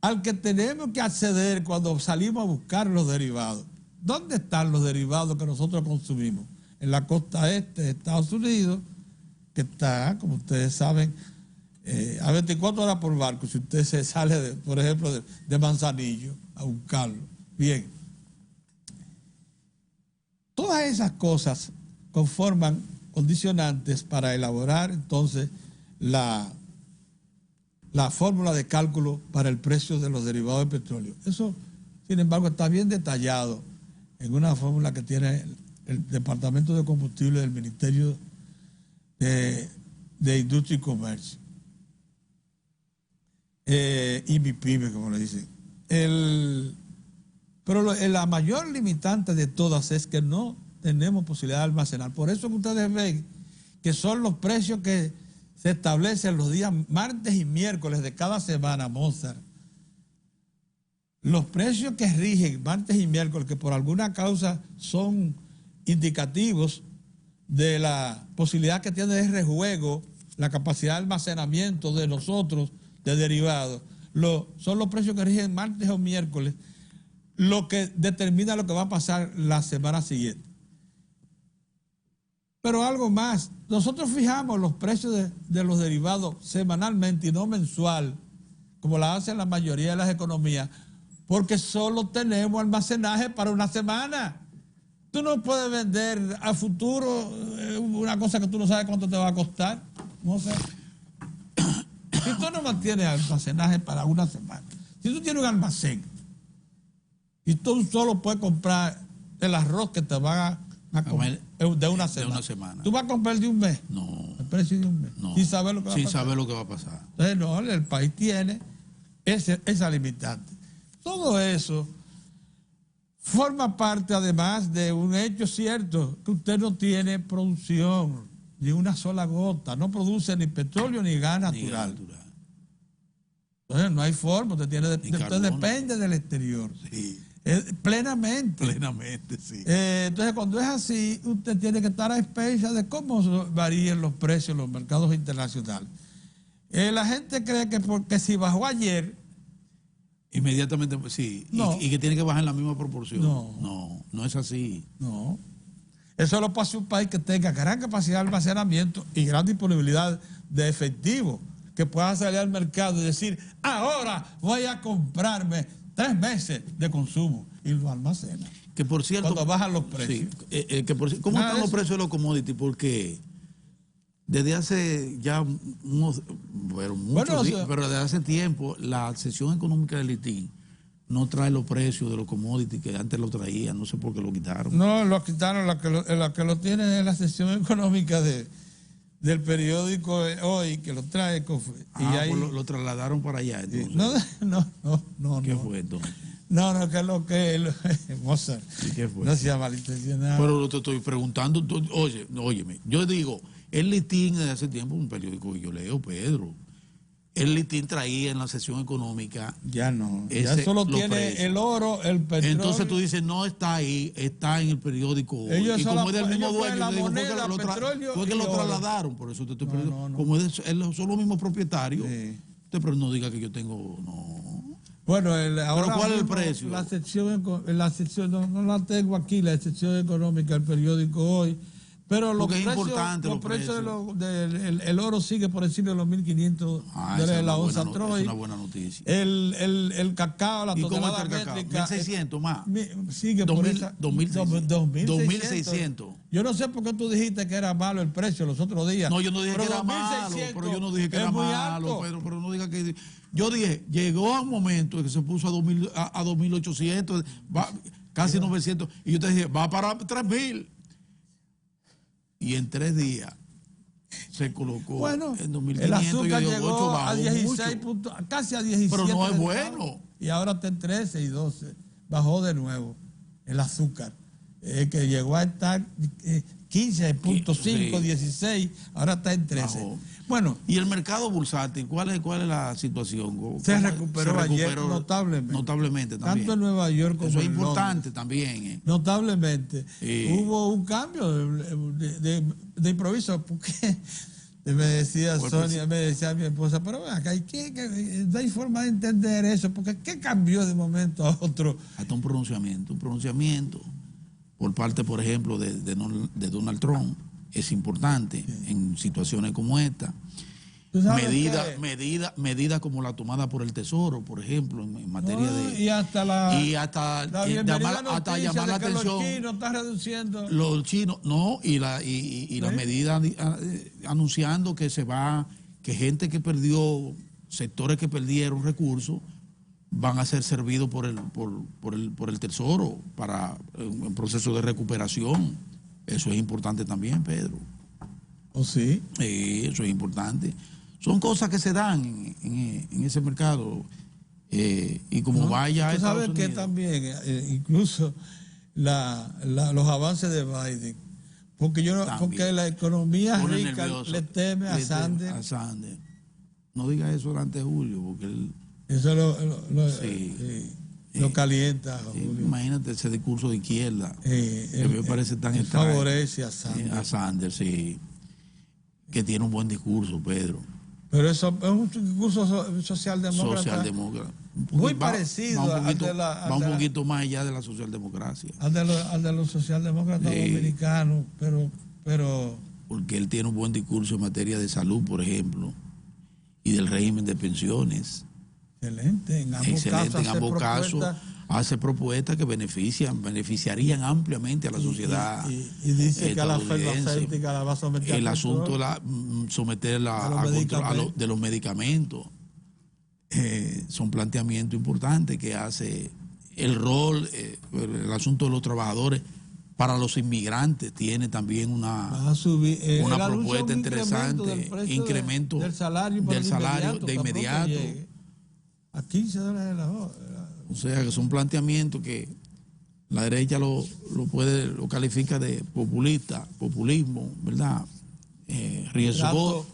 al que tenemos que acceder cuando salimos a buscar los derivados. ¿Dónde están los derivados que nosotros consumimos? En la costa este de Estados Unidos, que está, como ustedes saben, a 24 horas por barco, si usted se sale, por ejemplo, de Manzanillo a buscarlo. Bien. Todas esas cosas conforman condicionantes para elaborar entonces la fórmula de cálculo para el precio de los derivados de petróleo. Eso, sin embargo, está bien detallado en una fórmula que tiene el Departamento de Combustible del Ministerio de Industria y Comercio. Y MIPYME, como le dicen. Pero la mayor limitante de todas es que no tenemos posibilidad de almacenar. Por eso que ustedes ven que son los precios que se establecen los días martes y miércoles de cada semana, Mozart. Los precios que rigen martes y miércoles, que por alguna causa son indicativos de la posibilidad que tiene de rejuego la capacidad de almacenamiento de nosotros, de derivados, son los precios que rigen martes o miércoles, lo que determina lo que va a pasar la semana siguiente. Pero algo más, nosotros fijamos los precios de los derivados semanalmente y no mensual, como la hacen la mayoría de las economías, porque solo tenemos almacenaje para una semana. Tú no puedes vender a futuro una cosa que tú no sabes cuánto te va a costar. No sé. Si tú no mantienes almacenaje para una semana, si tú tienes un almacén y tú solo puedes comprar el arroz que te va a comer de una semana. ¿Tú vas a comprar de un mes? No. El precio de un mes. No. Sin saber lo que va a pasar. Sin saber lo que va a pasar. Entonces, no, el país tiene esa limitante. Todo eso forma parte, además, de un hecho cierto, que usted no tiene producción ni una sola gota, no produce ni petróleo ni gas natural. Entonces no hay forma, usted depende del exterior. Sí. Plenamente. Plenamente, sí. Entonces cuando es así, usted tiene que estar a expensas de cómo varían los precios en los mercados internacionales. La gente cree que porque si bajó ayer, inmediatamente, sí, no. y que tiene que bajar en la misma proporción. No. No es así. No. Eso lo pasa un país que tenga gran capacidad de almacenamiento y gran disponibilidad de efectivo, que pueda salir al mercado y decir, ahora voy a comprarme 3 meses de consumo, y lo almacena. Que por cierto, cuando bajan los precios. Sí, ¿cómo están los precios de los commodities? Porque desde hace ya muchos días, pero desde hace tiempo, la sesión económica del ITIN no trae los precios de los commodities que antes lo traían, no sé por qué lo quitaron. No, lo quitaron, la que lo tiene es la sesión económica del periódico Hoy, que lo trae. Y ahí, pues lo trasladaron para allá. Entonces. No. ¿Qué fue entonces? No, que es lo que Mozart. ¿Qué fue? No sea malintencionado. Pero te estoy preguntando, óyeme, yo digo, el Listín desde hace tiempo, un periódico que yo leo, Pedro, el Listín traía en la sesión económica. Ya no, ya solo tiene precios. El oro, el petróleo. Entonces tú dices, no está ahí, está en el periódico. Ellos y como es del mismo dueño, la moneda, fue que lo trasladaron, por eso te estoy preguntando. No. Como son los mismos propietarios, sí. Pero no diga que yo tengo, no. Bueno, ahora ¿pero cuál es el precio? La sección no la tengo aquí, la sección económica del periódico Hoy. Pero los precios del oro sigue por encima de los 1.500 de la onza Troy. Es una buena noticia. El cacao, la tonelada métrica. 1.600 más. Sigue 2000, por esa. 2.600. Yo no sé por qué tú dijiste que era malo el precio los otros días. No, yo no dije que era malo, pero yo no dije que era malo, pero no diga que... Yo dije, llegó a un momento en que se puso a 2.800, casi 900, y yo te dije, va para 3.000. Y en 3 días se colocó en 2.500. El azúcar yo digo, llegó a 16 puntos, casi a 17. Pero no es bueno. Y ahora está en 13 y 12. Bajó de nuevo el azúcar. Que llegó a estar 15.5, sí. 16, ahora está en 13. Bajó. Bueno. ¿Y el mercado bursátil? ¿Cuál es la situación? Se recuperó ayer notablemente. Notablemente también. Tanto en Nueva York como en Eso es importante Londres. También. Notablemente. Hubo un cambio de improviso, porque me decía Sonia, me decía mi esposa, pero acá no hay forma de entender eso, porque ¿qué cambió de momento a otro? Hasta un pronunciamiento por parte, por ejemplo, de Donald Trump es importante en situaciones como esta. Medidas como la tomada por el Tesoro, por ejemplo, en materia de... Y hasta llamar la atención. Los chinos están reduciendo. Los chinos, no, y la medida anunciando que que gente que perdió, sectores que perdieron recursos, van a ser servidos por el Tesoro para un proceso de recuperación. Eso es importante también, Pedro. ¿Oh, sí? Eso es importante. Son cosas que se dan en ese mercado. Y como vaya a Estados Unidos. Tú sabes que también, incluso los avances de Biden, porque la economía rica le teme a Sanders. No diga eso delante de Julio, porque él... Eso lo calienta, Julio. Imagínate ese discurso de izquierda, que me parece tan extraño. Favorece a Sanders. A Sanders, sí. Que tiene un buen discurso, Pedro. Pero eso es un discurso socialdemócrata. Muy parecido va un poquito más allá de la socialdemocracia. Al de los socialdemócratas dominicanos, pero... Porque él tiene un buen discurso en materia de salud, por ejemplo, y del régimen de pensiones. Excelente. En ambos casos hace propuestas que beneficiarían ampliamente a la sociedad. Y dice que a la farmacéutica la va a someter el asunto someterla a control de los medicamentos. Son planteamientos importantes que hace el rol, el asunto de los trabajadores. Para los inmigrantes tiene también una propuesta interesante, incremento del salario de inmediato. A $15 la hora. O sea que son planteamientos que la derecha lo califica de populismo, ¿verdad?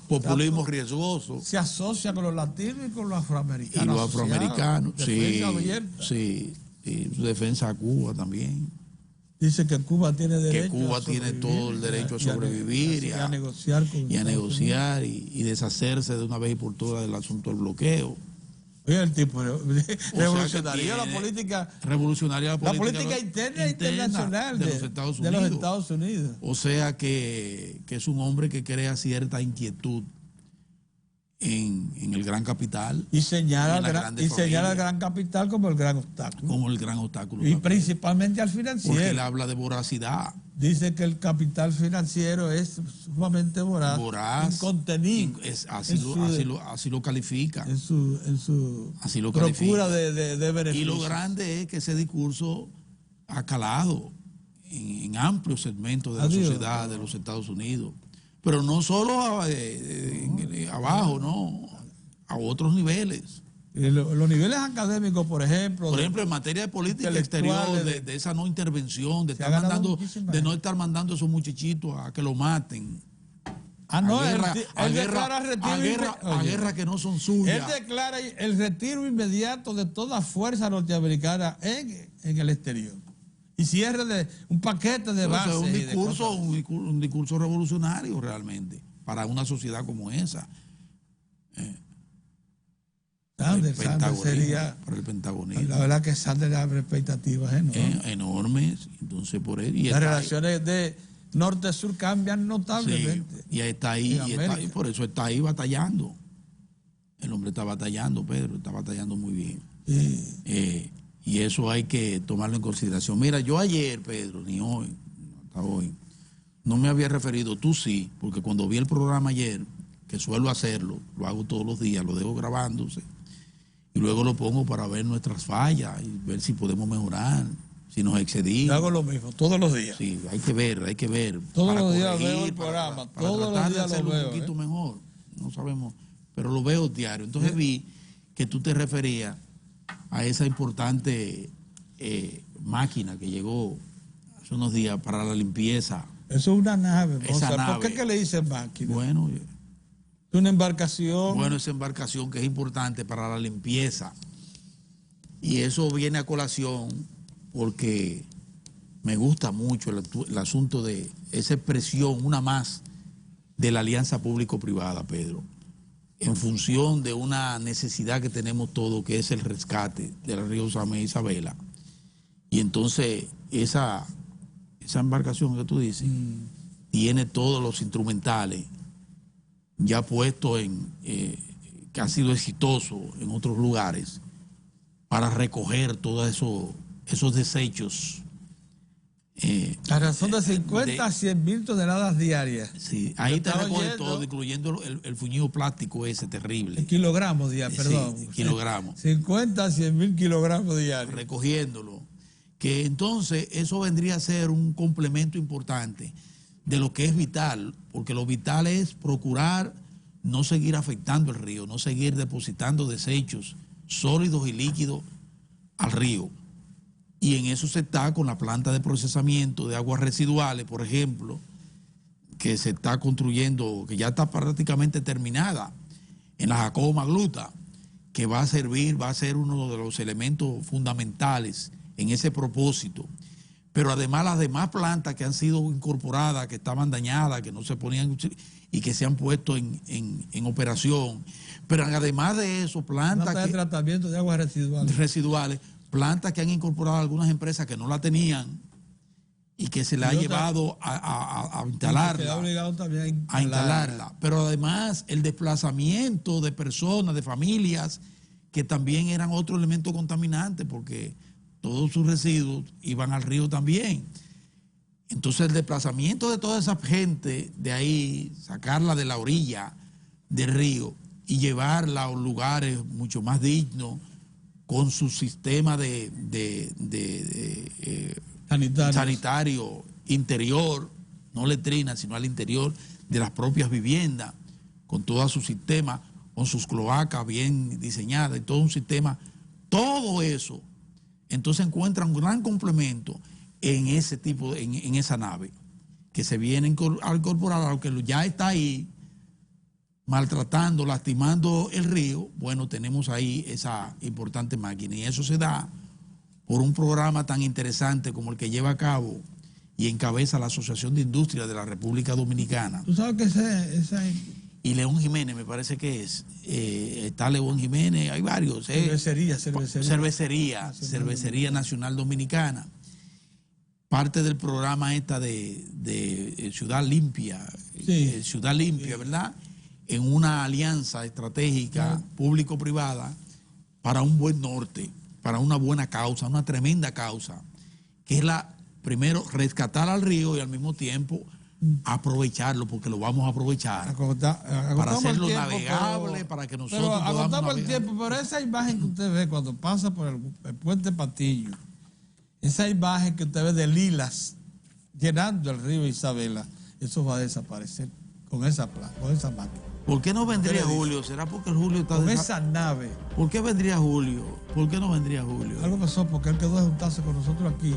Populismo riesgoso. Se asocia con los latinos y con los afroamericanos. Y los afroamericanos, sí. Y su defensa a Cuba también. Dice que Cuba tiene derecho que Cuba tiene todo el derecho a sobrevivir y a negociar y deshacerse de una vez y por todas del asunto del bloqueo. Oye, el tipo revolucionaría la política interna e internacional de los Estados Unidos. O sea que es un hombre que crea cierta inquietud en el gran capital. Y señala al gran capital como el gran obstáculo. Y principalmente al financiero. Porque él habla de voracidad. Dice que el capital financiero es sumamente voraz, incontenible. Así lo califica. En su procura de beneficios. Y lo grande es que ese discurso ha calado en amplios segmentos de la sociedad de los Estados Unidos. Pero no solo abajo, no, a otros niveles. Los niveles académicos, por ejemplo, en materia de política exterior, de esa no intervención, de no estar mandando a esos muchachitos a que lo maten. A guerra que no son suyas. Él declara el retiro inmediato de toda fuerza norteamericana en el exterior. Y cierre de un paquete de bases. Un discurso revolucionario realmente para una sociedad como esa. Sanders sería para el pentagonismo. La verdad que Sanders abre expectativas enormes. Entonces por él, las relaciones de norte-sur cambian notablemente. Sí, y está ahí, por eso está ahí batallando. El hombre está batallando, Pedro, está batallando muy bien. Y eso hay que tomarlo en consideración. Mira, yo ayer, Pedro, ni hoy, hasta hoy, no me había referido, tú sí, porque cuando vi el programa ayer, que suelo hacerlo, lo hago todos los días, lo dejo grabándose, y luego lo pongo para ver nuestras fallas y ver si podemos mejorar, si nos excedimos. Yo hago lo mismo, todos los días. Sí, hay que ver, hay que ver. Todos los días veo el programa, todos los días lo veo. Un poquito mejor, no sabemos, pero lo veo diario. Entonces vi que tú te referías a esa importante máquina que llegó hace unos días para la limpieza. Eso es una nave. Esa nave. ¿Por qué le dicen máquina? Bueno, es una embarcación. Bueno, esa embarcación que es importante para la limpieza. Y eso viene a colación porque me gusta mucho el asunto de esa expresión, una más, de la alianza público-privada, Pedro, en función de una necesidad que tenemos todos, que es el rescate del río Samé e Isabela. Y entonces esa embarcación que tú dices tiene todos los instrumentales ya puestos que ha sido exitoso en otros lugares para recoger todos esos desechos. A razón de 50 a 100 mil toneladas diarias. Sí, ahí te recoge todo, incluyendo el fuñido plástico ese terrible. Kilogramos diarios, perdón. Sí, kilogramos. 50 a 100 mil kilogramos diarios. Recogiéndolo. Que entonces eso vendría a ser un complemento importante de lo que es vital, porque lo vital es procurar no seguir afectando el río, no seguir depositando desechos sólidos y líquidos al río. Y en eso se está con la planta de procesamiento de aguas residuales, por ejemplo, que se está construyendo, que ya está prácticamente terminada en la Jacobo Magluta, que va a servir, va a ser uno de los elementos fundamentales en ese propósito. Pero además las demás plantas que han sido incorporadas, que estaban dañadas, que no se ponían y que se han puesto en operación. Pero además de eso, plantas de tratamiento de aguas residuales, plantas que han incorporado algunas empresas que no la tenían y que se le ha llevado a instalarla. Se ha obligado también a instalarla. Pero además el desplazamiento de personas, de familias, que también eran otro elemento contaminante, porque todos sus residuos iban al río también. Entonces el desplazamiento de toda esa gente de ahí, sacarla de la orilla del río y llevarla a lugares mucho más dignos, con su sistema sanitario interior, no letrina, sino al interior de las propias viviendas, con todo su sistema, con sus cloacas bien diseñadas y todo un sistema, todo eso. Entonces encuentran un gran complemento en ese tipo, en esa nave, que se viene a incorporar a lo que ya está ahí, maltratando, lastimando el río. Bueno, tenemos ahí esa importante máquina, y eso se da por un programa tan interesante como el que lleva a cabo y encabeza la Asociación de Industria de la República Dominicana. Tú sabes que y León Jiménez, me parece que es, está León Jiménez, hay varios. Cervecería Nacional Dominicana. Parte del programa esta de Ciudad Limpia, Ciudad Limpia, ¿verdad? En una alianza estratégica público-privada para un buen norte, para una buena causa, una tremenda causa, que es primero, rescatar al río y al mismo tiempo aprovecharlo, porque lo vamos a aprovechar para hacerlo navegable, para que nosotros podamos navegar. El tiempo, pero esa imagen que usted ve cuando pasa por el puente Patillo, esa imagen que usted ve de lilas llenando el río Isabela, eso va a desaparecer con esa máquina. ¿Por qué no vendría Julio? ¿Será porque el Julio está con esa nave? ¿Por qué vendría Julio? ¿Por qué no vendría Julio? Algo pasó porque él quedó de juntarse con nosotros aquí.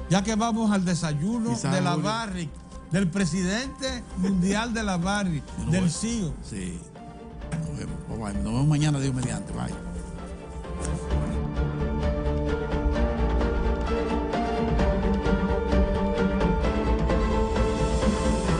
Ya que vamos al desayuno de la Barrick, del presidente mundial de la Barrick, del CEO. Sí. Nos vemos mañana, Dios mediante. Bye.